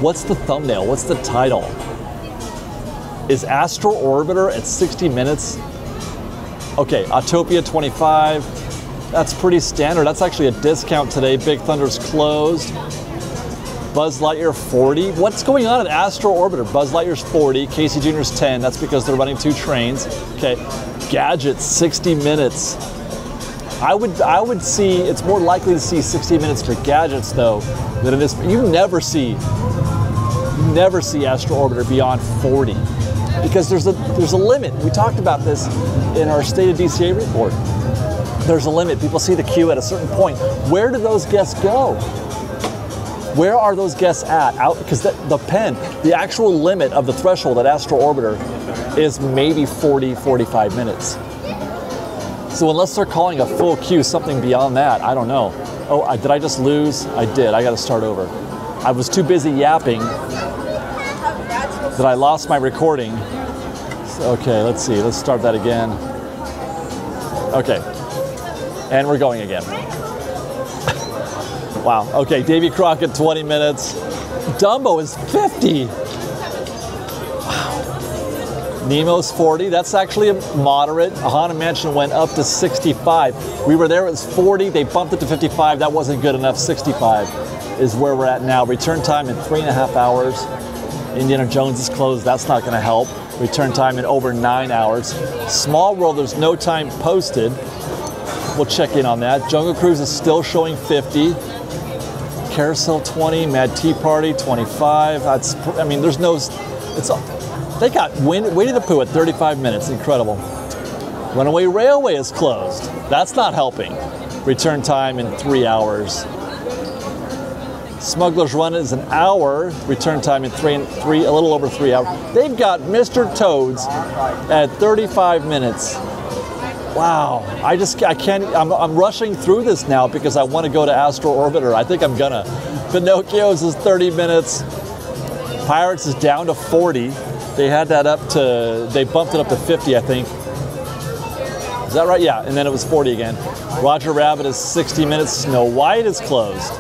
What's the thumbnail? What's the title? Is Astral Orbiter at 60 minutes? Okay, Autopia 25. That's pretty standard. That's actually a discount today. Big Thunder's closed. Buzz Lightyear 40. What's going on at Astral Orbiter? Buzz Lightyear's 40, Casey Jr.'s 10. That's because they're running 2 trains. Okay, Gadget 60 minutes. I would see, it's more likely to see 60 minutes for Gadgets though than it is. You never see Astral Orbiter beyond 40 because there's a limit. We talked about this in our State of DCA report. There's a limit. People see the queue at a certain point. Where do those guests go? Where are those guests at? Out, because the actual limit of the threshold at Astral Orbiter is maybe 40, 45 minutes. So unless they're calling a full queue something beyond that, I don't know. Oh, did I just lose? I did. I got to start over. I was too busy yapping that I lost my recording. So, okay, let's see. Let's start that again. Okay. And we're going again. Wow. Okay, Davy Crockett, 20 minutes. Dumbo is 50. Wow. Nemo's 40. That's actually a moderate. Haunted Mansion went up to 65. We were there, it was 40. They bumped it to 55. That wasn't good enough. 65 is where we're at now. Return time in 3.5 hours. Indiana Jones is closed. That's not going to help. Return time in over 9 hours. Small World, there's no time posted. We'll check in on that. Jungle Cruise is still showing 50. Carousel 20, Mad Tea Party 25. That's, I mean, there's no, they got Winnie the Pooh at 35 minutes. Incredible. Runaway Railway is closed. That's not helping. Return time in 3 hours. Smuggler's Run is an hour. Return time in a little over 3 hours. They've got Mr. Toads at 35 minutes. Wow, I can't, I'm rushing through this now because I want to go to Astral Orbiter. I think I'm gonna. Pinocchio's is 30 minutes. Pirates is down to 40. They had that up to, they bumped it up to 50, I think. Is that right? Yeah, and then it was 40 again. Roger Rabbit is 60 minutes. Snow White is closed.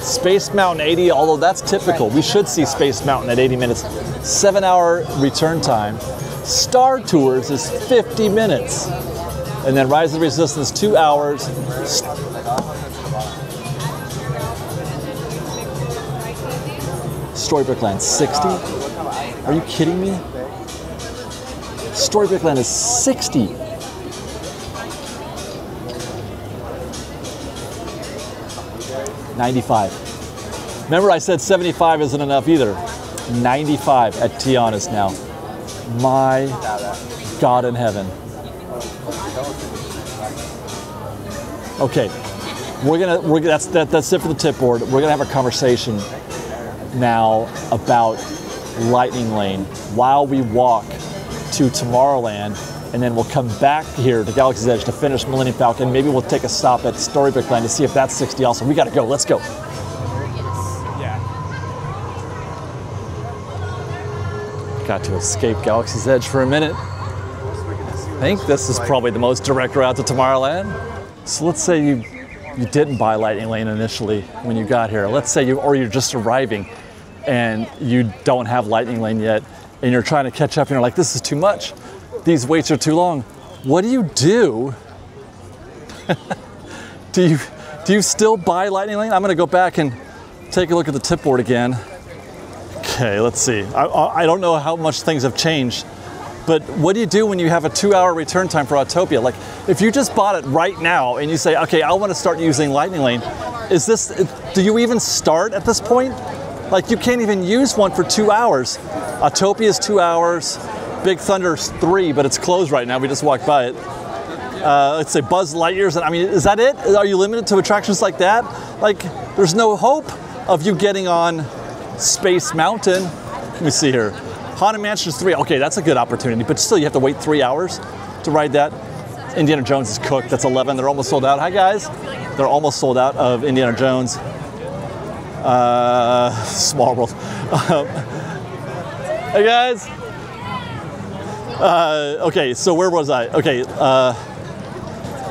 Space Mountain 80, although that's typical. We should see Space Mountain at 80 minutes. 7-hour return time. Star Tours is 50 minutes. And then Rise of the Resistance, 2 hours. Storybook Land, 60? Are you kidding me? Storybook Land is 60. $95. Remember I said 75 isn't enough either. 95 at Tianas now. My God in heaven. Okay, That's it for the tip board. We're gonna have a conversation now about Lightning Lane while we walk to Tomorrowland, and then we'll come back here to Galaxy's Edge to finish Millennium Falcon. Maybe we'll take a stop at Storybook Land to see if that's 60 also. We gotta go, let's go. Got to escape Galaxy's Edge for a minute. I think this is probably the most direct route to Tomorrowland. So let's say you didn't buy Lightning Lane initially when you got here. Let's say you're just arriving and you don't have Lightning Lane yet, and you're trying to catch up and you're like, this is too much. These waits are too long. What do you do? Do you still buy Lightning Lane? I'm gonna go back and take a look at the tip board again. Okay, let's see. I don't know how much things have changed, but what do you do when you have a 2-hour return time for Autopia? Like, if you just bought it right now and you say, okay, I want to start using Lightning Lane, do you even start at this point? Like, you can't even use one for 2 hours. Autopia is 2 hours, Big Thunder's 3, but it's closed right now. We just walked by it. Let's say Buzz Lightyear's, I mean, is that it? Are you limited to attractions like that? Like, there's no hope of you getting on Space Mountain. Let me see here. Haunted Mansion's 3, okay, that's a good opportunity, but still you have to wait 3 hours to ride that. Indiana Jones is cooked, that's 11, they're almost sold out. Hi guys, they're almost sold out of Indiana Jones. Small World. Hey guys. Okay, so where was I? Okay,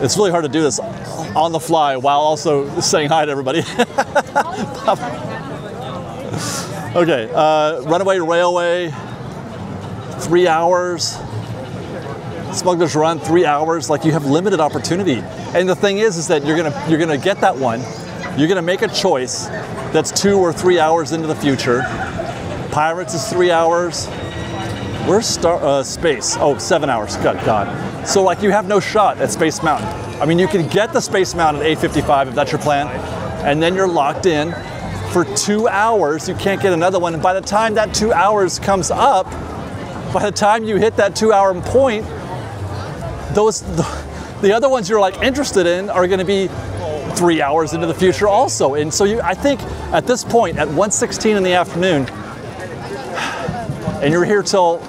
it's really hard to do this on the fly while also saying hi to everybody. Okay, Runaway Railway, 3 hours. Smuggler's Run, 3 hours. Like, you have limited opportunity. And the thing is that you're gonna get that one. You're gonna make a choice that's 2 or 3 hours into the future. Pirates is 3 hours. Where's Space? Oh, 7 hours. Good God. So like, you have no shot at Space Mountain. I mean, you can get the Space Mountain at 8:55 if that's your plan, and then you're locked in for 2 hours. You can't get another one. And by the time that 2 hours comes up, by the time you hit that 2 hour point, the other ones you're like interested in are going to be 3 hours into the future also. And so I think at this point, at 1:16 in the afternoon, and you're here till,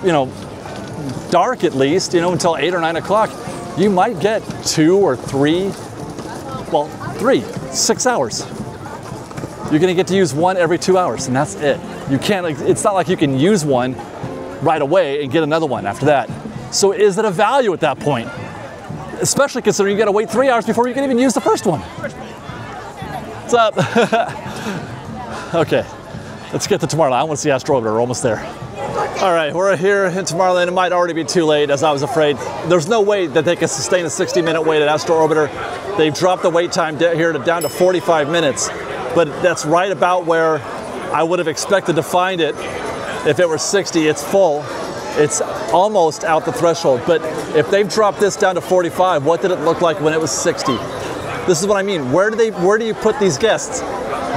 dark at least, until 8 or 9 o'clock, you might get 2 or 3, well, 6 hours. You're gonna get to use one every 2 hours, and that's it. You can't, it's not like you can use one right away and get another one after that. So is it a value at that point? Especially considering you gotta wait 3 hours before you can even use the first one. What's up? Okay, let's get to Tomorrowland. I wanna see Astro Orbiter, we're almost there. All right, we're here in Tomorrowland. It might already be too late, as I was afraid. There's no way that they can sustain a 60-minute wait at Astro Orbiter. They've dropped the wait time here down to 45 minutes, but that's right about where I would have expected to find it if it were 60. It's full. It's almost out the threshold, but if they've dropped this down to 45, what did it look like when it was 60? This is what I mean. Where do you put these guests?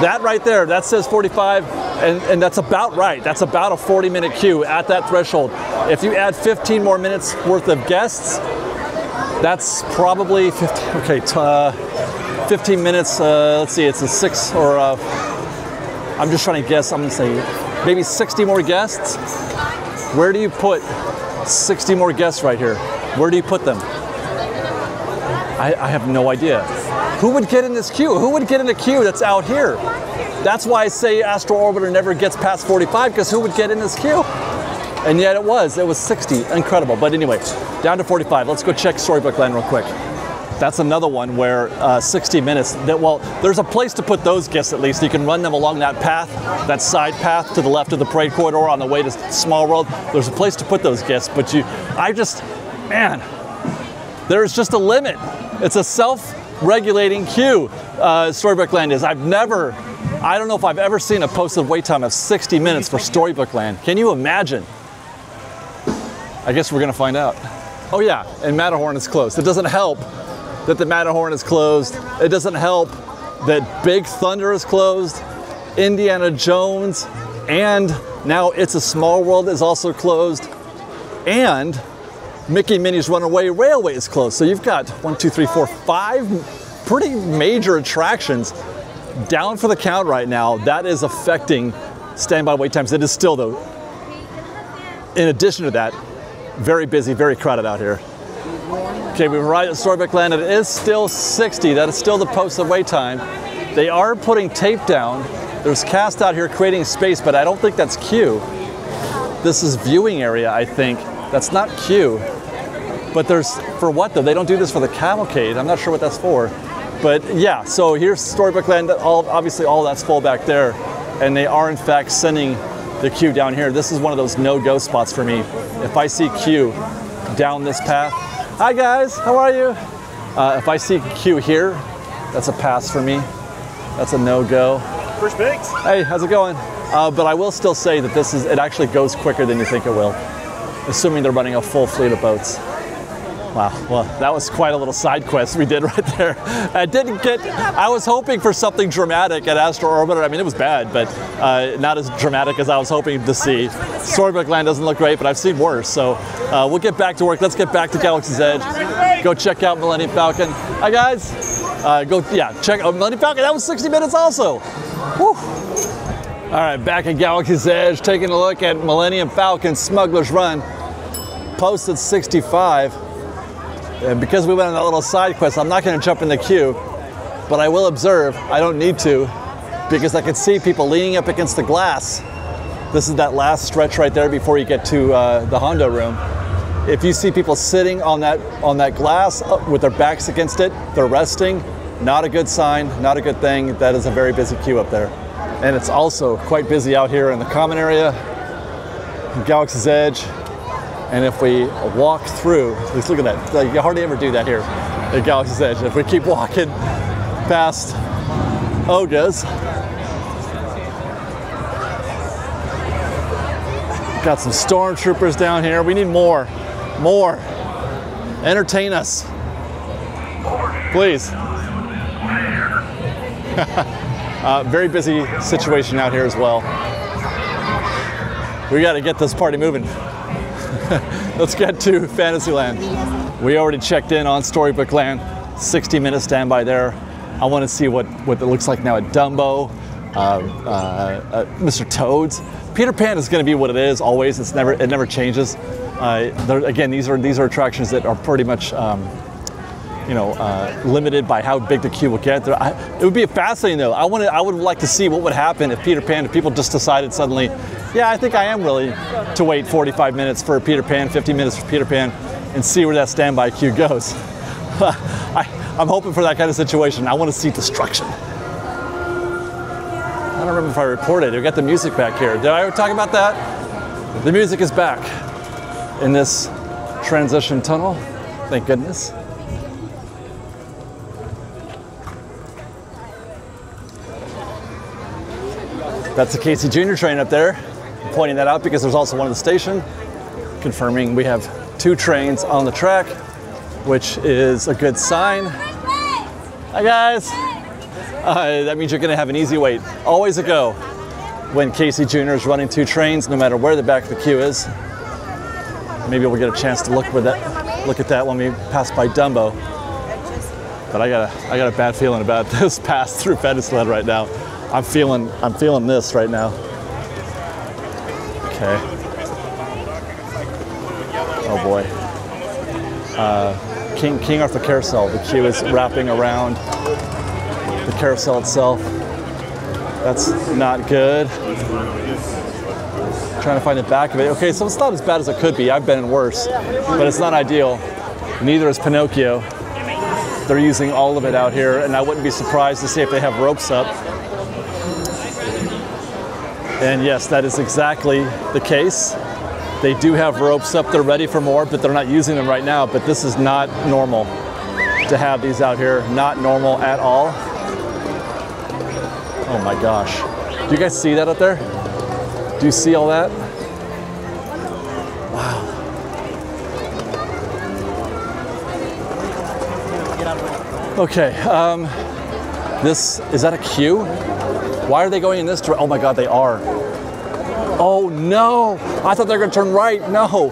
That right there, that says 45, and that's about right. That's about a 40-minute queue at that threshold. If you add 15 more minutes worth of guests, that's probably 15 minutes. Let's see, it's a 6 or I'm just trying to guess. I'm gonna say maybe 60 more guests. Where do you put 60 more guests right here? Where do you put them? I have no idea. Who would get in this queue? Who would get in a queue that's out here? That's why I say Astro Orbiter never gets past 45, because who would get in this queue? And yet it was 60, incredible. But anyway, down to 45. Let's go check Storybook Land real quick. That's another one where 60 minutes, there's a place to put those guests at least. You can run them along that path, that side path to the left of the parade corridor on the way to Small World. There's a place to put those guests, but there's just a limit. It's a self-regulating queue, Storybook Land is. I don't know if I've ever seen a posted wait time of 60 minutes for Storybook Land. Can you imagine? I guess we're gonna find out. Oh yeah, and Matterhorn is closed. It doesn't help that the Matterhorn is closed. It doesn't help that Big Thunder is closed. Indiana Jones, and now It's a Small World is also closed. And Mickey and Minnie's Runaway Railway is closed. So you've got 1, 2, 3, 4, 5 pretty major attractions down for the count right now. That is affecting standby wait times. It is still, though, in addition to that, very busy, very crowded out here. Okay, we've arrived at Storybook Land, and it is still 60. That is still the posted wait time. They are putting tape down. There's cast out here creating space, but I don't think that's queue. This is viewing area, I think. That's not queue. But there's, for what though? They don't do this for the cavalcade. I'm not sure what that's for. But yeah, so here's Storybook Land. Obviously all that's full back there. And they are in fact sending the queue down here. This is one of those no-go spots for me. If I see queue down this path, hi guys, how are you? If I see queue here, that's a pass for me. That's a no-go. First Bigs. Hey, how's it going? But I will still say that it actually goes quicker than you think it will, assuming they're running a full fleet of boats. Wow, well, that was quite a little side quest we did right there. I was hoping for something dramatic at Astro Orbiter. I mean, it was bad, but not as dramatic as I was hoping to see. Storybook Land doesn't look great, but I've seen worse. So we'll get back to work. Let's get back to Galaxy's Edge. Go check out Millennium Falcon. Hi, guys. Check out Millennium Falcon. That was 60 minutes also. Whew. All right, back at Galaxy's Edge, taking a look at Millennium Falcon Smuggler's Run. Posted 65. And because we went on that little side quest, I'm not going to jump in the queue, but I will observe. I don't need to, because I can see people leaning up against the glass. This is that last stretch right there before you get to the Hondo room. If you see people sitting on that glass with their backs against it, they're resting. Not a good sign, not a good thing. That is a very busy queue up there. And it's also quite busy out here in the common area, Galaxy's Edge. And if we walk through, let's look at that. Like, you hardly ever do that here at Galaxy's Edge. If we keep walking past Oga's, got some stormtroopers down here. We need more. Entertain us, please. Very busy situation out here as well. We got to get this party moving. Let's get to Fantasyland. We already checked in on Storybook Land. 60-minute standby there. I want to see what it looks like now at Dumbo, Mr. Toad's. Peter Pan is going to be what it is always. It never changes. Again, these are attractions that are pretty much limited by how big the queue will get. It would be fascinating though. I would like to see what would happen if people just decided suddenly, yeah, I think I am willing to wait 45 minutes for Peter Pan, 50 minutes for Peter Pan, and see where that standby queue goes. I'm hoping for that kind of situation. I want to see destruction. I don't remember if I reported. We got the music back here. Did I ever talk about that? The music is back in this transition tunnel. Thank goodness. That's the Casey Jr. train up there. I'm pointing that out because there's also one at the station, confirming we have 2 trains on the track, which is a good sign. Hi guys. That means you're going to have an easy wait. Always a go when Casey Jr. is running 2 trains, no matter where the back of the queue is. Maybe we'll get a chance to look at that when we pass by Dumbo. But I got a bad feeling about this pass through Fantasyland right now. I'm feeling this right now. Okay. Oh boy. King Arthur Carousel. The queue is wrapping around the carousel itself. That's not good. Trying to find the back of it. Okay, so it's not as bad as it could be. I've been in worse, but it's not ideal. Neither is Pinocchio. They're using all of it out here, and I wouldn't be surprised to see if they have ropes up. And yes, that is exactly the case. They do have ropes up, they're ready for more, but they're not using them right now. But this is not normal to have these out here. Not normal at all. Oh my gosh. Do you guys see that up there? Do you see all that? Wow. Okay, is that a queue? Why are they going in this direction? Oh my God, they are. Oh no, I thought they were gonna turn right. No,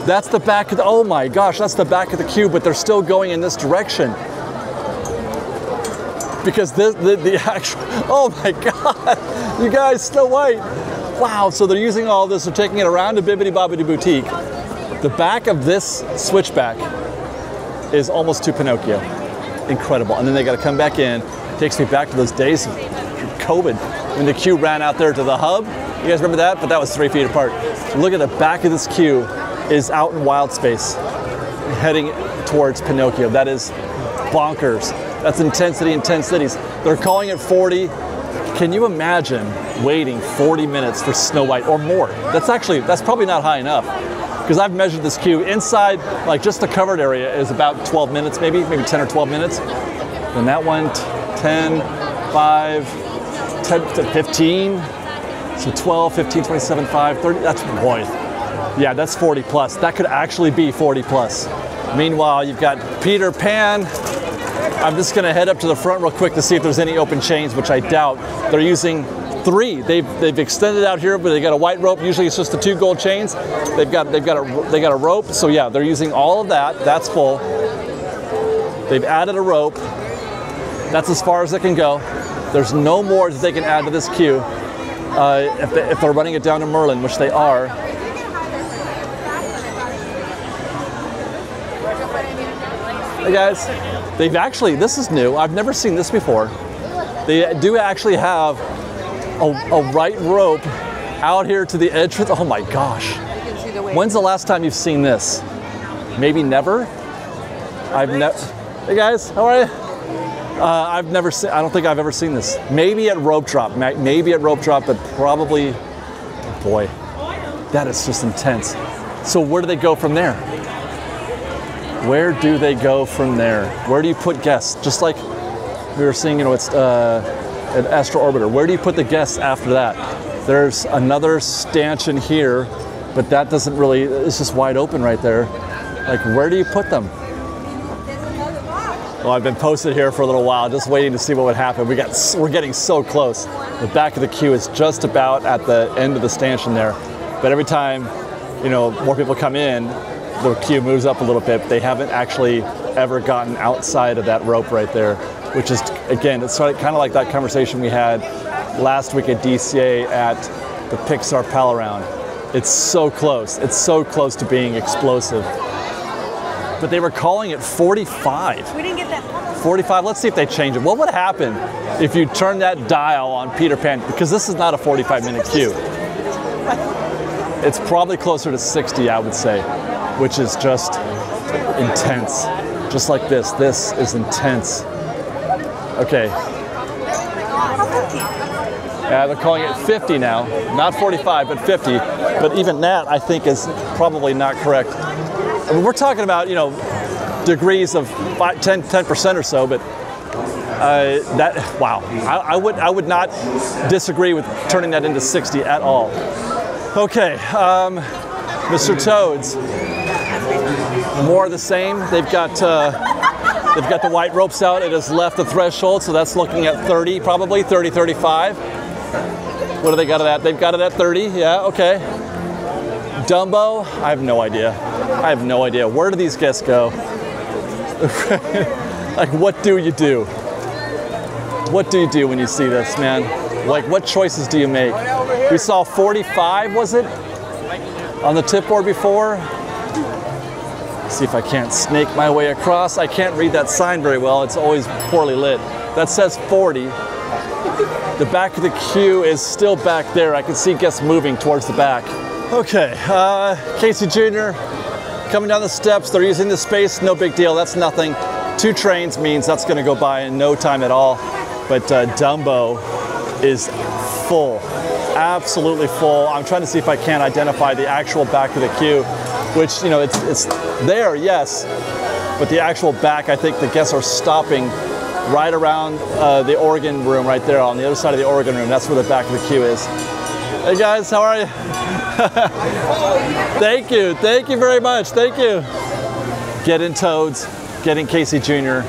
that's the back of the, oh my gosh, that's the back of the queue, but they're still going in this direction. because the actual, oh my God, you guys, Snow White. Wow, so they're using all this, they're taking it around to Bibbidi Bobbidi Boutique. The back of this switchback is almost to Pinocchio. Incredible. And then they got to come back in. Takes me back to those days of COVID when the queue ran out there to the hub. You guys remember that? But that was 3 feet apart. Look at the back of this queue is out in wild space, heading towards Pinocchio. That is bonkers. That's intensity in 10 cities. They're calling it 40. Can you imagine waiting 40 minutes for Snow White or more? That's probably not high enough, because I've measured this queue inside, like just the covered area is about 12 minutes, maybe 10 or 12 minutes. And that one, 10, 5, 10 to 15. So 12, 15, 27, 5, 30, that's, boy. Yeah, that's 40 plus. That could actually be 40 plus. Meanwhile, you've got Peter Pan. I'm just gonna head up to the front real quick to see if there's any open chains, which I doubt. They're using 3. They've extended out here, but they got a white rope. Usually it's just the 2 gold chains. They got a rope. So yeah, they're using all of that. That's full. They've added a rope. That's as far as they can go. There's no more that they can add to this queue if they're running it down to Merlin, which they are. Hey guys, they've actually, this is new. I've never seen this before. They do actually have a right rope out here to the entrance. Oh my gosh. When's the last time you've seen this? Maybe never? Hey guys, how are you? I've never seen, I don't think I've ever seen this. Maybe at Rope Drop, but probably, boy, that is just intense. So where do they go from there? Where do they go from there? Where do you put guests? Just like we were seeing, it's an Astro Orbiter. Where do you put the guests after that? There's another stanchion here, but that doesn't really, it's just wide open right there. Like, where do you put them? Well, I've been posted here for a little while, just waiting to see what would happen. We're getting so close. The back of the queue is just about at the end of the stanchion there. But every time, more people come in, the queue moves up a little bit. They haven't actually ever gotten outside of that rope right there, which is, again, it's kind of like that conversation we had last week at DCA at the Pixar Pal Around. It's so close. It's so close to being explosive. But they were calling it 45. We didn't get that. 45, let's see if they change it. What would happen if you turn that dial on Peter Pan? Because this is not a 45-minute queue. It's probably closer to 60, I would say, which is just intense. Just like this. This is intense. Okay. Yeah, they're calling it 50 now. Not 45, but 50. But even that, I think, is probably not correct. I mean, we're talking about, degrees of 10% or so, but wow. I would not disagree with turning that into 60 at all. Okay, Mr. Toads. More of the same. They've got the white ropes out. It has left the threshold, so that's looking at 30, probably 30, 35. What do they got it at? They've got it at 30. Yeah, okay. Dumbo, I have no idea. Where do these guests go? Like, what do you do? What do you do when you see this, man? Like, what choices do you make? We saw 45, was it? On the tip board before? See if I can't snake my way across. I can't read that sign very well. It's always poorly lit. That says 40. The back of the queue is still back there. I can see guests moving towards the back. Okay, Casey Jr. coming down the steps. They're using the space, no big deal, that's nothing. 2 trains means that's gonna go by in no time at all. But Dumbo is full, absolutely full. I'm trying to see if I can identify the actual back of the queue, which, it's there, yes. But the actual back, I think the guests are stopping right around the organ room right there on the other side of the organ room. That's where the back of the queue is. Hey guys, how are you? Thank you very much, thank you. Get in Toads, get in Casey Jr.,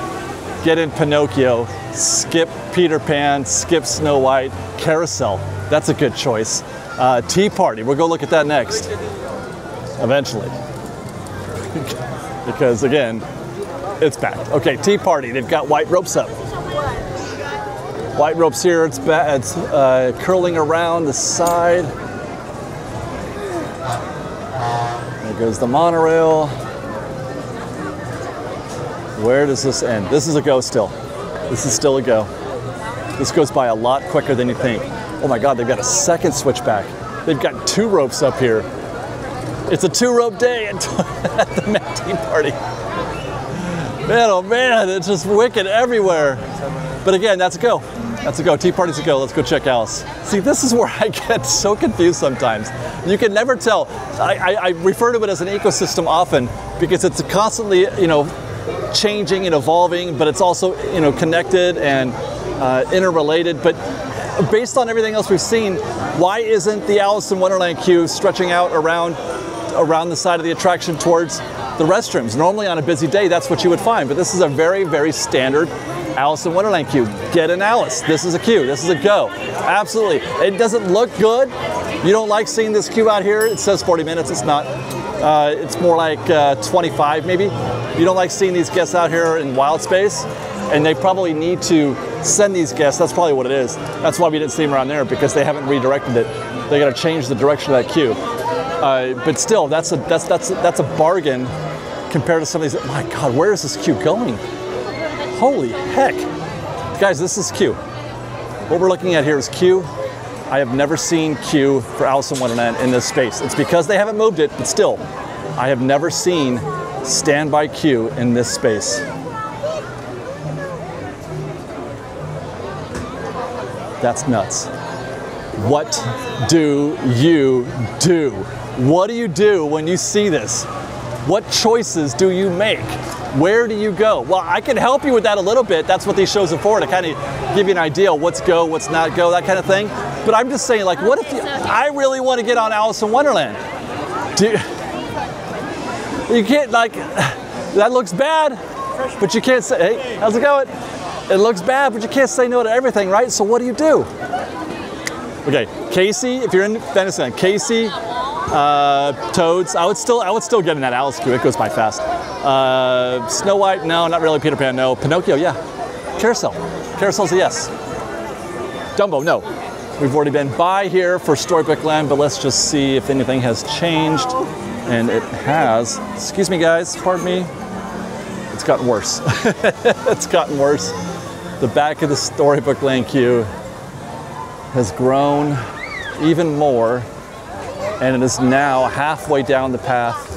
get in Pinocchio, skip Peter Pan, skip Snow White, Carousel, that's a good choice. Tea Party, we'll go look at that next, eventually. Because again, it's packed. Okay, Tea Party, they've got white ropes up. White ropes here, it's curling around the side. There goes the monorail. Where does this end? This is a go still. This is still a go. This goes by a lot quicker than you think. Oh my God, they've got a second switchback. They've got 2 ropes up here. It's a 2-rope day at the Met Tea Party. Man, oh man, it's just wicked everywhere. But again, that's a go. That's a go. Tea Party's a go. Let's go check Alice. See, this is where I get so confused sometimes. You can never tell. I refer to it as an ecosystem often because it's constantly, you know, changing and evolving, but it's also, you know, connected and interrelated. But based on everything else we've seen, why isn't the Alice in Wonderland queue stretching out around the side of the attraction towards the restrooms? Normally on a busy day, that's what you would find, but this is a very, very standard Alice in Wonderland queue. Get an Alice. This is a queue. This is a go. Absolutely. It doesn't look good. You don't like seeing this queue out here. It says 40 minutes. It's not. It's more like 25 maybe. You don't like seeing these guests out here in wild space, and they probably need to send these guests. That's probably what it is. That's why we didn't see them around there, because they haven't redirected it. They got to change the direction of that queue. But still, that's a bargain compared to some of these. My God, where is this queue going? Holy heck. Guys, this is queue. What we're looking at here is queue. I have never seen queue for Alice in Wonderland in this space. It's because they haven't moved it, but still, I have never seen standby queue in this space. That's nuts. What do you do? What do you do when you see this? What choices do you make? Where do you go? Well, I can help you with that a little bit. That's what these shows are for, to kind of give you an idea of what's go, what's not go, that kind of thing. But I'm just saying, like, what if I really want to get on Alice in Wonderland? You can't, like, that looks bad, but you can't say, hey, how's it going? It looks bad, but you can't say no to everything, right? So what do you do? Okay, Casey, if you're in Fantasyland, Casey, Toads, I would still get in that Alice queue. It goes by fast. Snow White, no, not really. Peter Pan, no. Pinocchio, yeah. Carousel, Carousel's a yes. Dumbo, no. We've already been by here for Storybook Land, but let's just see if anything has changed. And it has. Excuse me, guys, pardon me. It's gotten worse. It's gotten worse. The back of the Storybook Land queue has grown even more, and it is now halfway down the path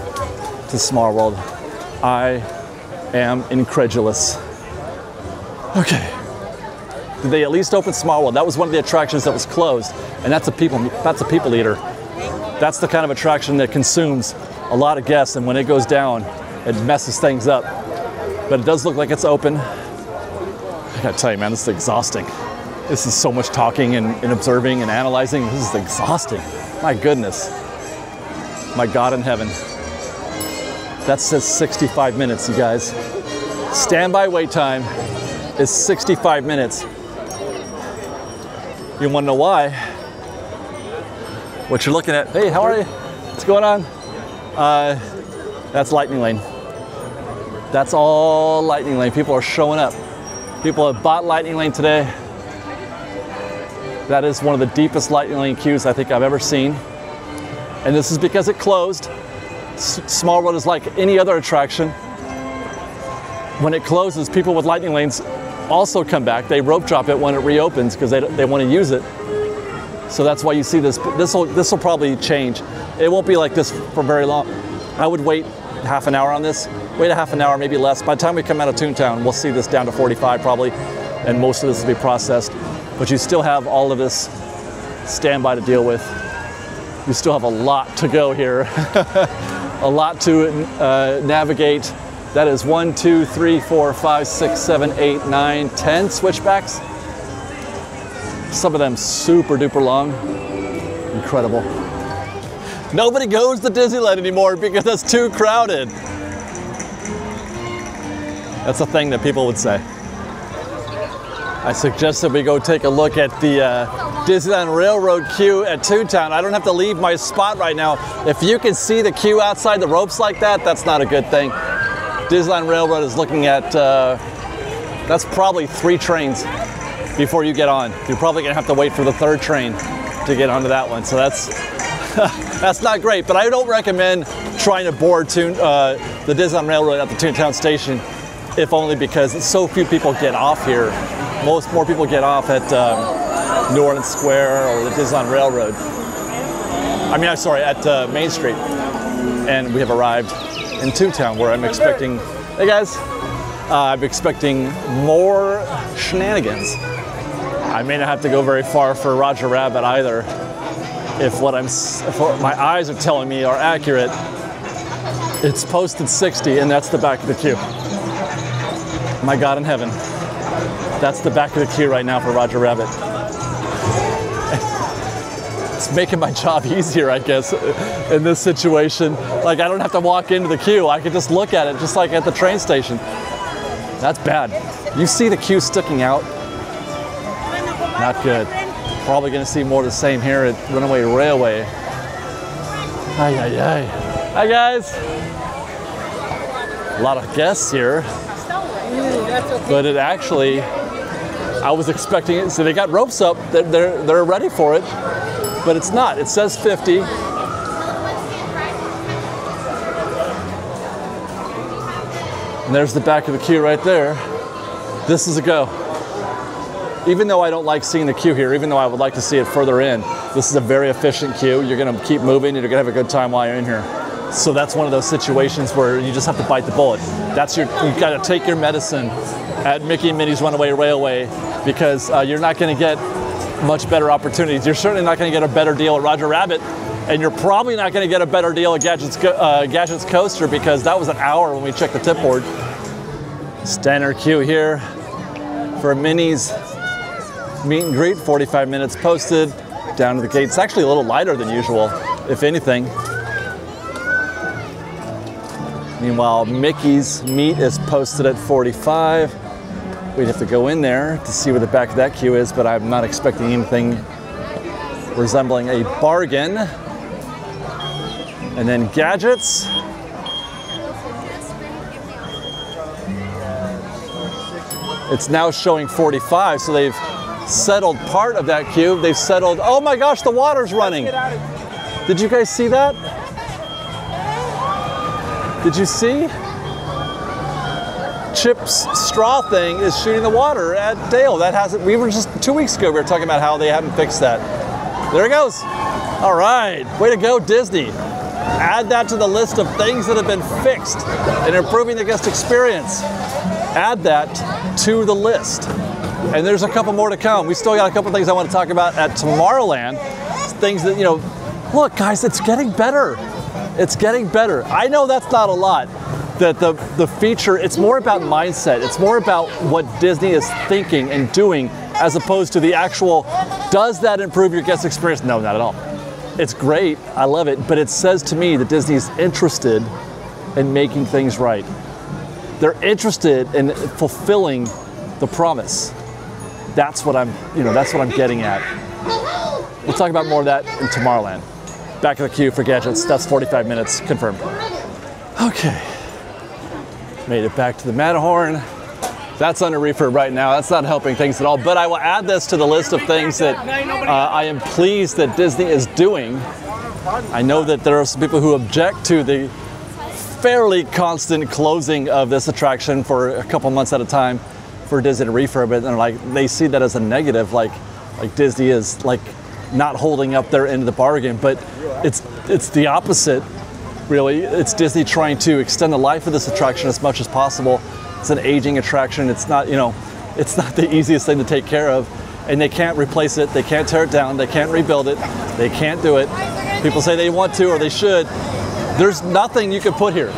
to Small World. I am incredulous. Okay. Did they at least open Small World? That was one of the attractions that was closed, and that's a people eater. That's the kind of attraction that consumes a lot of guests, and when it goes down, it messes things up. But it does look like it's open. I gotta tell you, man, this is exhausting. This is so much talking and observing and analyzing. This is exhausting. My goodness. My God in heaven. That says 65 minutes, you guys. Standby wait time is 65 minutes. You want to know why? What you're looking at. Hey, how are you? What's going on? That's Lightning Lane. That's all Lightning Lane. People are showing up. People have bought Lightning Lane today. That is one of the deepest Lightning Lane queues I think I've ever seen. And this is because it closed. Small World is like any other attraction. When it closes, people with Lightning Lanes also come back. They rope drop it when it reopens because they want to use it. So that's why you see this. This will probably change. It won't be like this for very long. I would wait half an hour on this. Wait a half an hour, maybe less. By the time we come out of Toontown, we'll see this down to 45 probably, and most of this will be processed. But you still have all of this standby to deal with. You still have a lot to go here. A lot to navigate. That is 1, 2, 3, 4, 5, 6, 7, 8, 9, 10 switchbacks. Some of them super duper long. Incredible. Nobody goes to Disneyland anymore because it's too crowded. That's a thing that people would say. I suggest that we go take a look at the Disneyland Railroad queue at Toontown. I don't have to leave my spot right now. If you can see the queue outside the ropes like that, that's not a good thing. Disneyland Railroad is looking at, that's probably 3 trains. before you get on. You're probably gonna have to wait for the third train to get onto that one. So that's that's not great, but I don't recommend trying to board the Disneyland Railroad at the Toontown Station, if only because so few people get off here. More people get off at New Orleans Square or the Disneyland Railroad. I mean, I'm sorry, at Main Street. And we have arrived in Toontown, where I'm expecting, hey guys, I'm expecting more shenanigans. I may not have to go very far for Roger Rabbit either. If what my eyes are telling me are accurate, it's posted 60 and that's the back of the queue. My God in heaven. That's the back of the queue right now for Roger Rabbit. It's making my job easier, I guess, in this situation. Like, I don't have to walk into the queue. I can just look at it, just like at the train station. That's bad. You see the queue sticking out? Not good. Probably gonna see more of the same here at Runaway Railway. Ay, ay, ay. Hi, guys. A lot of guests here. But it actually, I was expecting it. So they got ropes up. They're ready for it. But it's not. It says 50. And there's the back of the queue right there. This is a go. Even though I don't like seeing the queue here, even though I would like to see it further in, this is a very efficient queue. You're gonna keep moving and you're gonna have a good time while you're in here. So that's one of those situations where you just have to bite the bullet. You gotta take your medicine at Mickey and Minnie's Runaway Railway, because you're not gonna get much better opportunities. You're certainly not gonna get a better deal at Roger Rabbit, and you're probably not gonna get a better deal at Gadget's Coaster, because that was an hour when we checked the tip board. Standard queue here for Minnie's meet and greet, 45 minutes posted, down to the gate. It's actually a little lighter than usual, if anything. Meanwhile, Mickey's meet is posted at 45. We'd have to go in there to see where the back of that queue is, but I'm not expecting anything resembling a bargain. And then Gadgets. It's now showing 45, so they've settled part of that queue. They've settled, oh my gosh, the water's running. Did you guys see that? Did you see? Chip's straw thing is shooting the water at Dale. That hasn't, we were just 2 weeks ago, we were talking about how they haven't fixed that. There it goes. All right, way to go, Disney. Add that to the list of things that have been fixed and improving the guest experience. Add that to the list. And there's a couple more to come. We still got a couple things I want to talk about at Tomorrowland. Things that, you know, look guys, it's getting better. It's getting better. I know that's not a lot. That the feature, it's more about mindset. It's more about what Disney is thinking and doing, as opposed to the actual, does that improve your guest experience? No, not at all. It's great, I love it, but it says to me that Disney's interested in making things right. They're interested in fulfilling the promise. That's what I'm getting at. We'll talk about more of that in Tomorrowland. Back of the queue for Gadgets, that's 45 minutes, confirmed. Okay, made it back to the Matterhorn. That's under refurb right now. That's not helping things at all, but I will add this to the list of things that I am pleased that Disney is doing. I know that there are some people who object to the fairly constant closing of this attraction for a couple months at a time for Disney to refurb it, and they see that as a negative, like Disney is like not holding up their end of the bargain, but it's the opposite, really. It's Disney trying to extend the life of this attraction as much as possible. It's an aging attraction. It's not, it's not the easiest thing to take care of, and they can't replace it. They can't tear it down. They can't rebuild it. They can't do it. People say they want to or they should. There's nothing you could put here.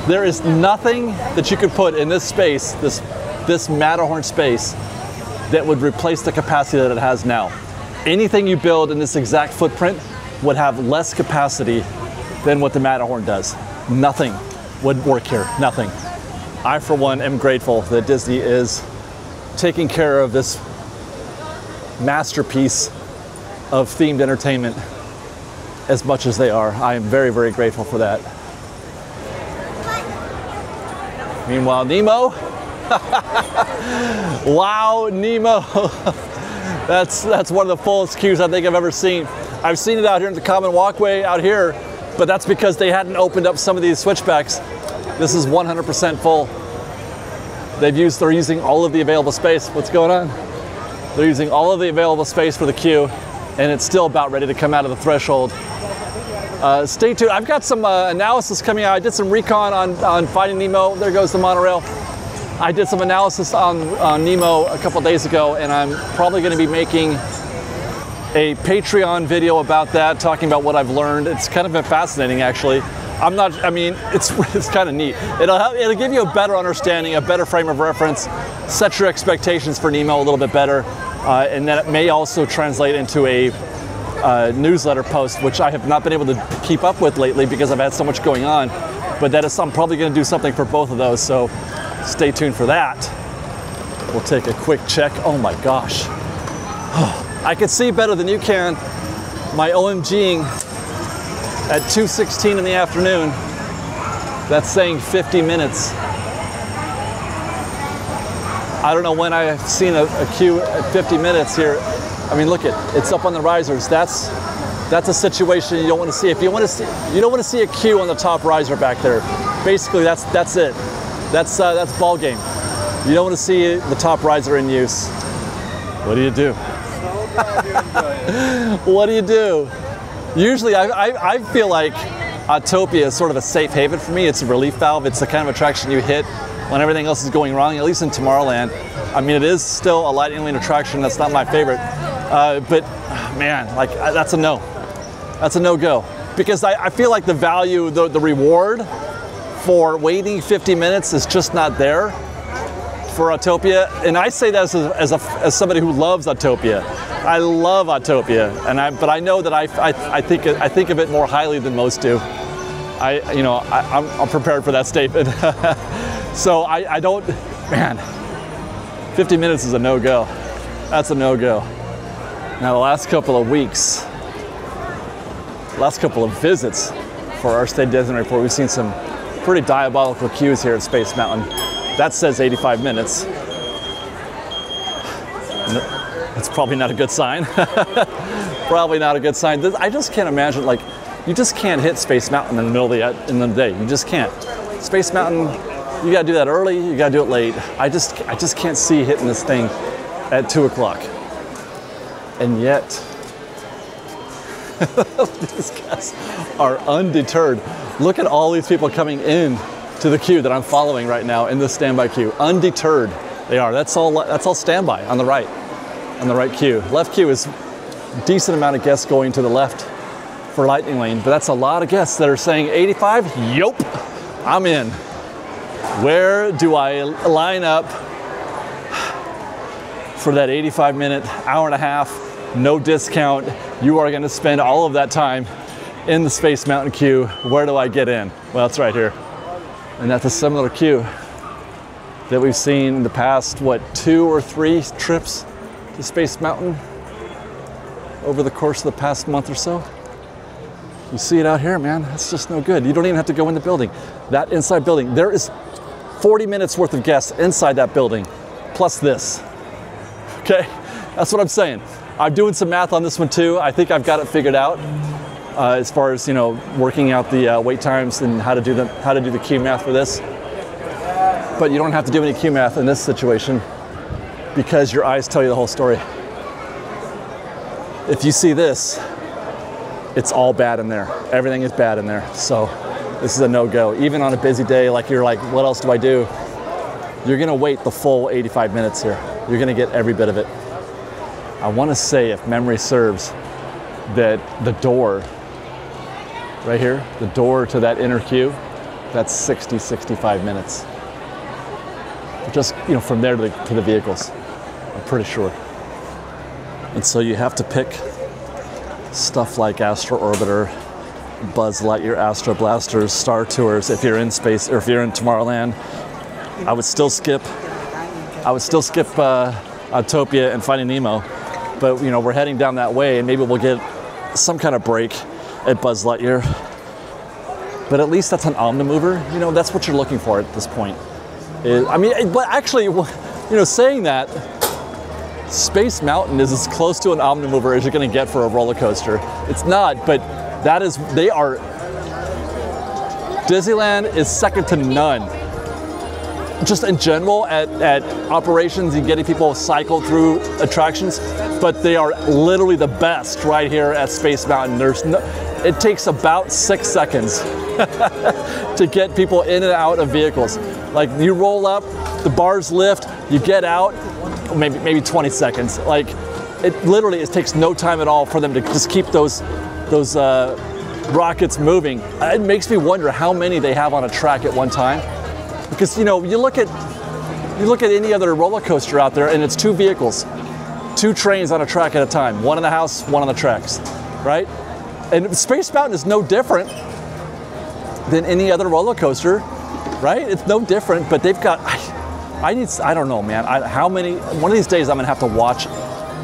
There is nothing that you could put in this space, this Matterhorn space, that would replace the capacity that it has now. Anything you build in this exact footprint would have less capacity than what the Matterhorn does. Nothing would work here, nothing. I, for one, am grateful that Disney is taking care of this masterpiece of themed entertainment as much as they are. I am very, very grateful for that. Meanwhile, Nemo Wow, Nemo. That's one of the fullest queues I think I've ever seen. I've seen it out here in the common walkway out here, but that's because they hadn't opened up some of these switchbacks. This is 100% full. They're using all of the available space. What's going on? They're using all of the available space for the queue, and it's still about ready to come out of the threshold. Stay tuned. I've got some analysis coming out. I did some recon on Finding Nemo. There goes the monorail. I did some analysis on Nemo a couple days ago, and I'm probably going to be making a Patreon video about that, talking about what I've learned. It's kind of been fascinating, actually. It's kind of neat. It'll give you a better understanding, a better frame of reference, set your expectations for Nemo a little bit better, and then it may also translate into a newsletter post, which I have not been able to keep up with lately because I've had so much going on. But I'm probably going to do something for both of those, so stay tuned for that. We'll take a quick check. Oh my gosh. I can see better than you can. My OMGing at 2:16 in the afternoon. That's saying 50 minutes. I don't know when I've seen a queue at 50 minutes here. I mean, look it's up on the risers. That's a situation you don't want to see. You don't want to see a queue on the top riser back there. Basically, that's it. That's ball game. You don't want to see the top riser in use. What do you do? What do you do? Usually, I feel like Autopia is sort of a safe haven for me. It's a relief valve. It's the kind of attraction you hit when everything else is going wrong, at least in Tomorrowland. I mean, it is still a Lightning Lane attraction. That's not my favorite. But man, that's a no. That's a no-go. Because I feel like the value, the reward for waiting 50 minutes is just not there for Autopia. And I say that as somebody who loves Autopia. I love Autopia, but I know that I think of it more highly than most do. I'm prepared for that statement. So I don't, man, 50 minutes is a no-go. That's a no-go. Now the last couple of weeks, last couple of visits for our State of Disneyland report, we've seen some pretty diabolical queues here at Space Mountain. That says 85 minutes. That's probably not a good sign. Probably not a good sign. I just can't imagine, you just can't hit Space Mountain in the middle of the day. You just can't. Space Mountain, you gotta do that early, you gotta do it late. I just can't see hitting this thing at 2 o'clock. And yet, these guys are undeterred. Look at all these people coming in to the queue that I'm following right now in the standby queue. Undeterred, they are. That's all standby on the right queue. Left queue is a decent amount of guests going to the left for Lightning Lane, but that's a lot of guests that are saying 85. Yup, I'm in. Where do I line up for that 85-minute, hour and a half? No discount. You are going to spend all of that time in the Space Mountain queue. Where do I get in? Well, it's right here. And that's a similar queue that we've seen in the past, 2 or 3 trips to Space Mountain over the course of the past month or so. You see it out here, man. That's just no good. You don't even have to go in the building. That inside building, there is 40 minutes worth of guests inside that building, plus this. Okay, that's what I'm saying. I'm doing some math on this one too. I think I've got it figured out as far as working out the wait times and how to do the queue math for this. But you don't have to do any queue math in this situation because your eyes tell you the whole story. If you see this, it's all bad in there. Everything is bad in there. So this is a no-go. Even on a busy day, you're like, what else do I do? You're gonna wait the full 85 minutes here. You're gonna get every bit of it. I wanna say, if memory serves, that the door, right here, the door to that inner queue, that's 60, 65 minutes. Just, from there to the vehicles, I'm pretty sure. And so you have to pick stuff like Astro Orbiter, Buzz Lightyear, Astro Blasters, Star Tours. If you're in space, or if you're in Tomorrowland, I would still skip Autopia and Finding Nemo. But we're heading down that way, and maybe we'll get some kind of break at Buzz Lightyear. But at least that's an Omnimover. That's what you're looking for at this point. I mean, but actually, saying that, Space Mountain is as close to an Omnimover as you're going to get for a roller coaster. It's not, but Disneyland is second to none. Just in general at operations and getting people cycle through attractions, but they are literally the best right here at Space Mountain. It takes about 6 seconds to get people in and out of vehicles. Like you roll up, the bars lift, you get out, maybe 20 seconds. Like it takes no time at all for them to just keep those rockets moving. It makes me wonder how many they have on a track at one time. Because you look at any other roller coaster out there and it's 2 vehicles, 2 trains on a track at a time, one in the house, one on the tracks, right? And Space Mountain is no different than any other roller coaster, right? It's no different, but they've got, I don't know, man. One of these days I'm gonna have to watch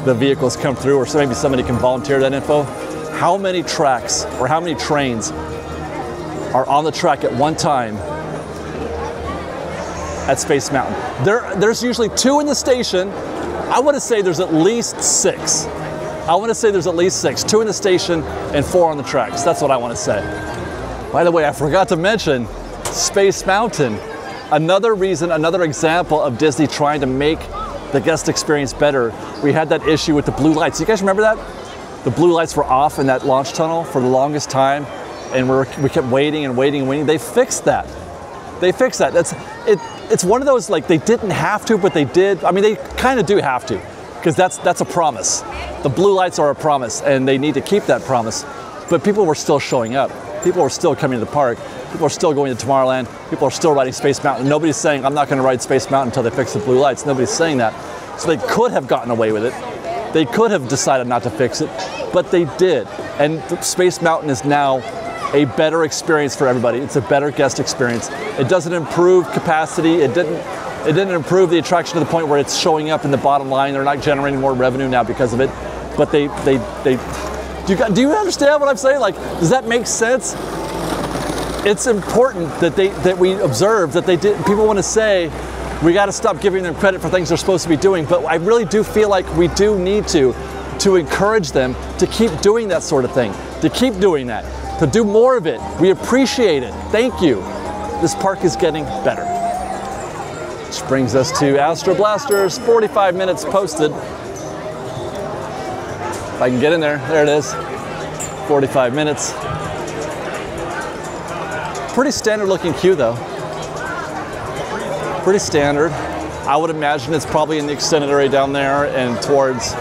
the vehicles come through, or so maybe somebody can volunteer that info. How many tracks or how many trains are on the track at one time at Space Mountain? There's usually 2 in the station. I want to say there's at least 6. I want to say there's at least 6. 2 in the station and 4 on the tracks. That's what I want to say. By the way, I forgot to mention Space Mountain. Another example of Disney trying to make the guest experience better. We had that issue with the blue lights. You guys remember that? The blue lights were off in that launch tunnel for the longest time, and we kept waiting and waiting and waiting. They fixed that. It's one of those, like, they didn't have to, but they did. I mean, they kind of do have to, because that's a promise. The blue lights are a promise, and they need to keep that promise. But people were still showing up. People were still coming to the park. People are still going to Tomorrowland. People are still riding Space Mountain. Nobody's saying, I'm not going to ride Space Mountain until they fix the blue lights. Nobody's saying that. So they could have gotten away with it. They could have decided not to fix it, but they did. And Space Mountain is now a better experience for everybody. It's a better guest experience. It doesn't improve capacity. It didn't improve the attraction to the point where it's showing up in the bottom line. They're not generating more revenue now because of it. But do you understand what I'm saying? Like, does that make sense? It's important that we observe that they did. People want to say we got to stop giving them credit for things they're supposed to be doing, but I really do feel like we do need to encourage them to keep doing that sort of thing, to keep doing that, to do more of it. We appreciate it. Thank you. This park is getting better. Which brings us to Astro Blasters, 45 minutes posted. If I can get in there, there it is, 45 minutes. Pretty standard looking queue though. Pretty standard. I would imagine it's probably in the extended area down there and towards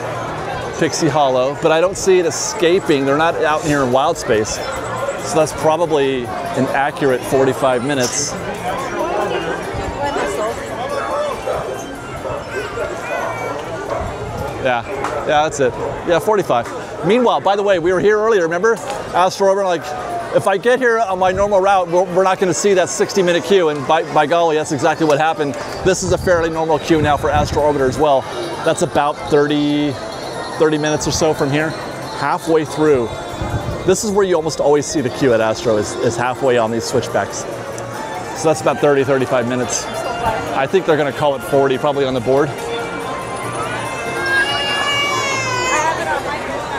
Pixie Hollow, but I don't see it escaping. They're not out here in wild space. So that's probably an accurate 45 minutes. Yeah, that's it. Yeah, 45. Meanwhile, by the way, we were here earlier, remember? Astro Orbiter, like, if I get here on my normal route, we're not going to see that 60-minute queue, and by golly, that's exactly what happened. This is a fairly normal queue now for Astro Orbiter as well. That's about 30 minutes or so from here, halfway through. This is where you almost always see the queue at Astro, is halfway on these switchbacks. So that's about 30, 35 minutes. I think they're going to call it 40, probably on the board.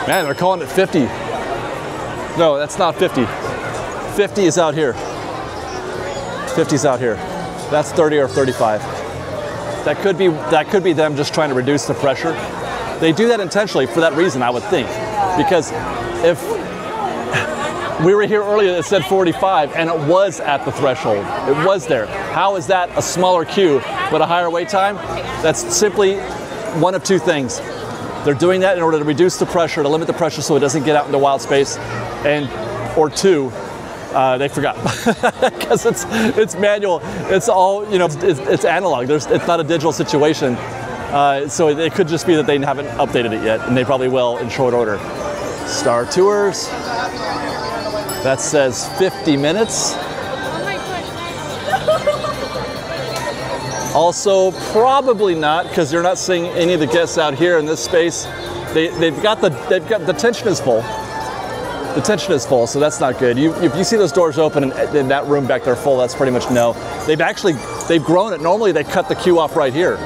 Man, they're calling it 50. No, that's not 50. 50 is out here. 50 is out here. That's 30 or 35. That could be them just trying to reduce the pressure. They do that intentionally for that reason, I would think. Because if we were here earlier, it said 45, and it was at the threshold. It was there. How is that a smaller queue but a higher wait time? That's simply one of two things. They're doing that in order to reduce the pressure, to limit the pressure so it doesn't get out into wild space, or two, they forgot. Because it's manual. It's all, it's analog. It's not a digital situation. So it could just be that they haven't updated it yet, and they probably will in short order. Star Tours. That says 50 minutes. Also, probably not, because you're not seeing any of the guests out here in this space. The tension is full. The tension is full, so that's not good. If you see those doors open and that room back there full, that's pretty much no. They've grown it. Normally they cut the queue off right here.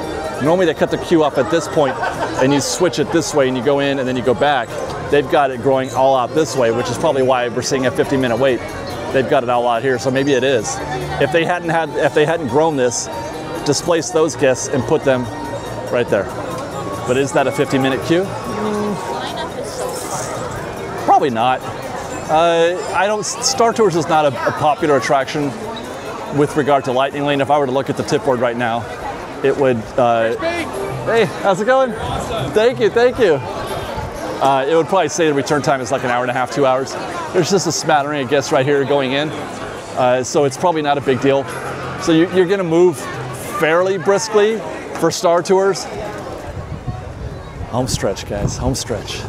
Normally they cut the queue off at this point and you switch it this way and you go in and then you go back. They've got it growing all out this way, which is probably why we're seeing a 50-minute wait. They've got it all out here, so maybe it is. If they hadn't grown this, displace those guests and put them right there. But is that a 50-minute queue? Probably not. Star Tours is not a popular attraction with regard to Lightning Lane. If I were to look at the tip board right now, it would, hey, how's it going? Awesome. Thank you. It would probably say the return time is like an hour and a half, 2 hours. There's just a smattering of guests right here going in, so it's probably not a big deal. So you're gonna move fairly briskly for Star Tours. Home stretch, guys, home stretch.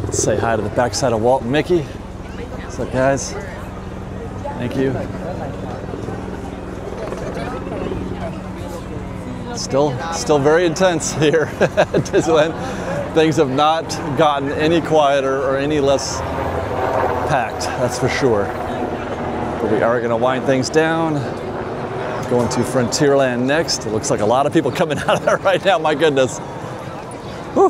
Let's say hi to the backside of Walt and Mickey. What's up, guys? Thank you. Still very intense here at Disneyland. Things have not gotten any quieter or any less packed, that's for sure. But we are going to wind things down. Going to Frontierland next. It looks like a lot of people coming out of there right now, my goodness. Whew.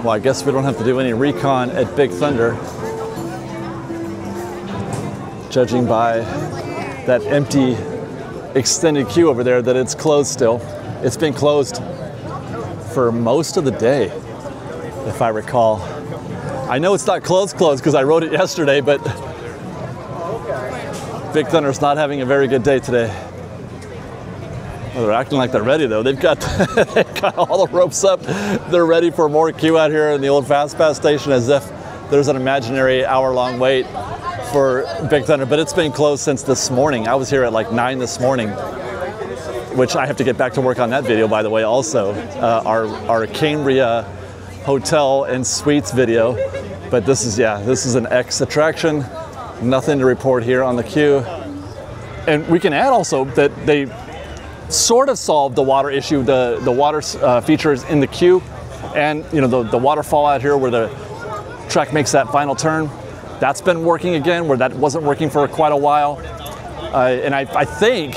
Well, I guess we don't have to do any recon at Big Thunder. Judging by that empty extended queue over there, that it's closed still. It's been closed for most of the day, if I recall. I know it's not closed because I wrote it yesterday, but Big Thunder's not having a very good day today. Well, they're acting like they're ready though. They've got all the ropes up. They're ready for more queue out here in the old Fast Pass station, as if there's an imaginary hour-long wait for Big Thunder, but it's been closed since this morning. I was here at like 9 this morning, which I have to get back to work on that video, by the way, also. Our Cambria Hotel and Suites video. But this is an X attraction. Nothing to report here on the queue. And we can add also that they sort of solved the water issue, the water features in the queue, and the waterfall out here where the track makes that final turn. That's been working again, where that wasn't working for quite a while. And I think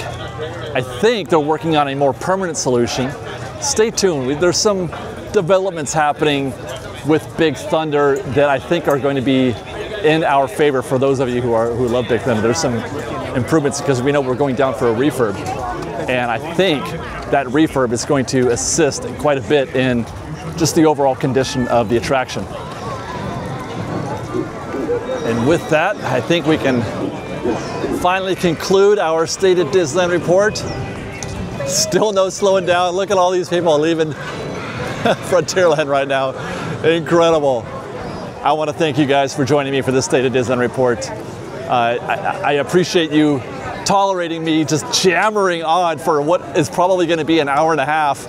they're working on a more permanent solution. Stay tuned. There's some developments happening with Big Thunder that I think are going to be in our favor for those of you who love Big Thunder. There's some improvements because we know we're going down for a refurb. And I think that refurb is going to assist quite a bit in just the overall condition of the attraction. And with that, I think we can finally conclude our State of Disneyland report. Still no slowing down. Look at all these people leaving Frontierland right now. Incredible. I want to thank you guys for joining me for this State of Disneyland report. I appreciate you tolerating me just jammering on for what is probably going to be an hour and a half.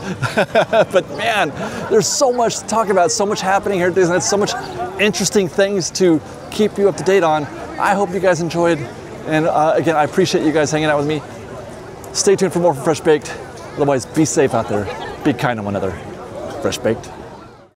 But man, there's so much to talk about, so much happening here at Disneyland, so much interesting things to keep you up to date on. I hope you guys enjoyed. And again, I appreciate you guys hanging out with me. Stay tuned for more from Fresh Baked. Otherwise, be safe out there. Be kind to one another. Fresh Baked.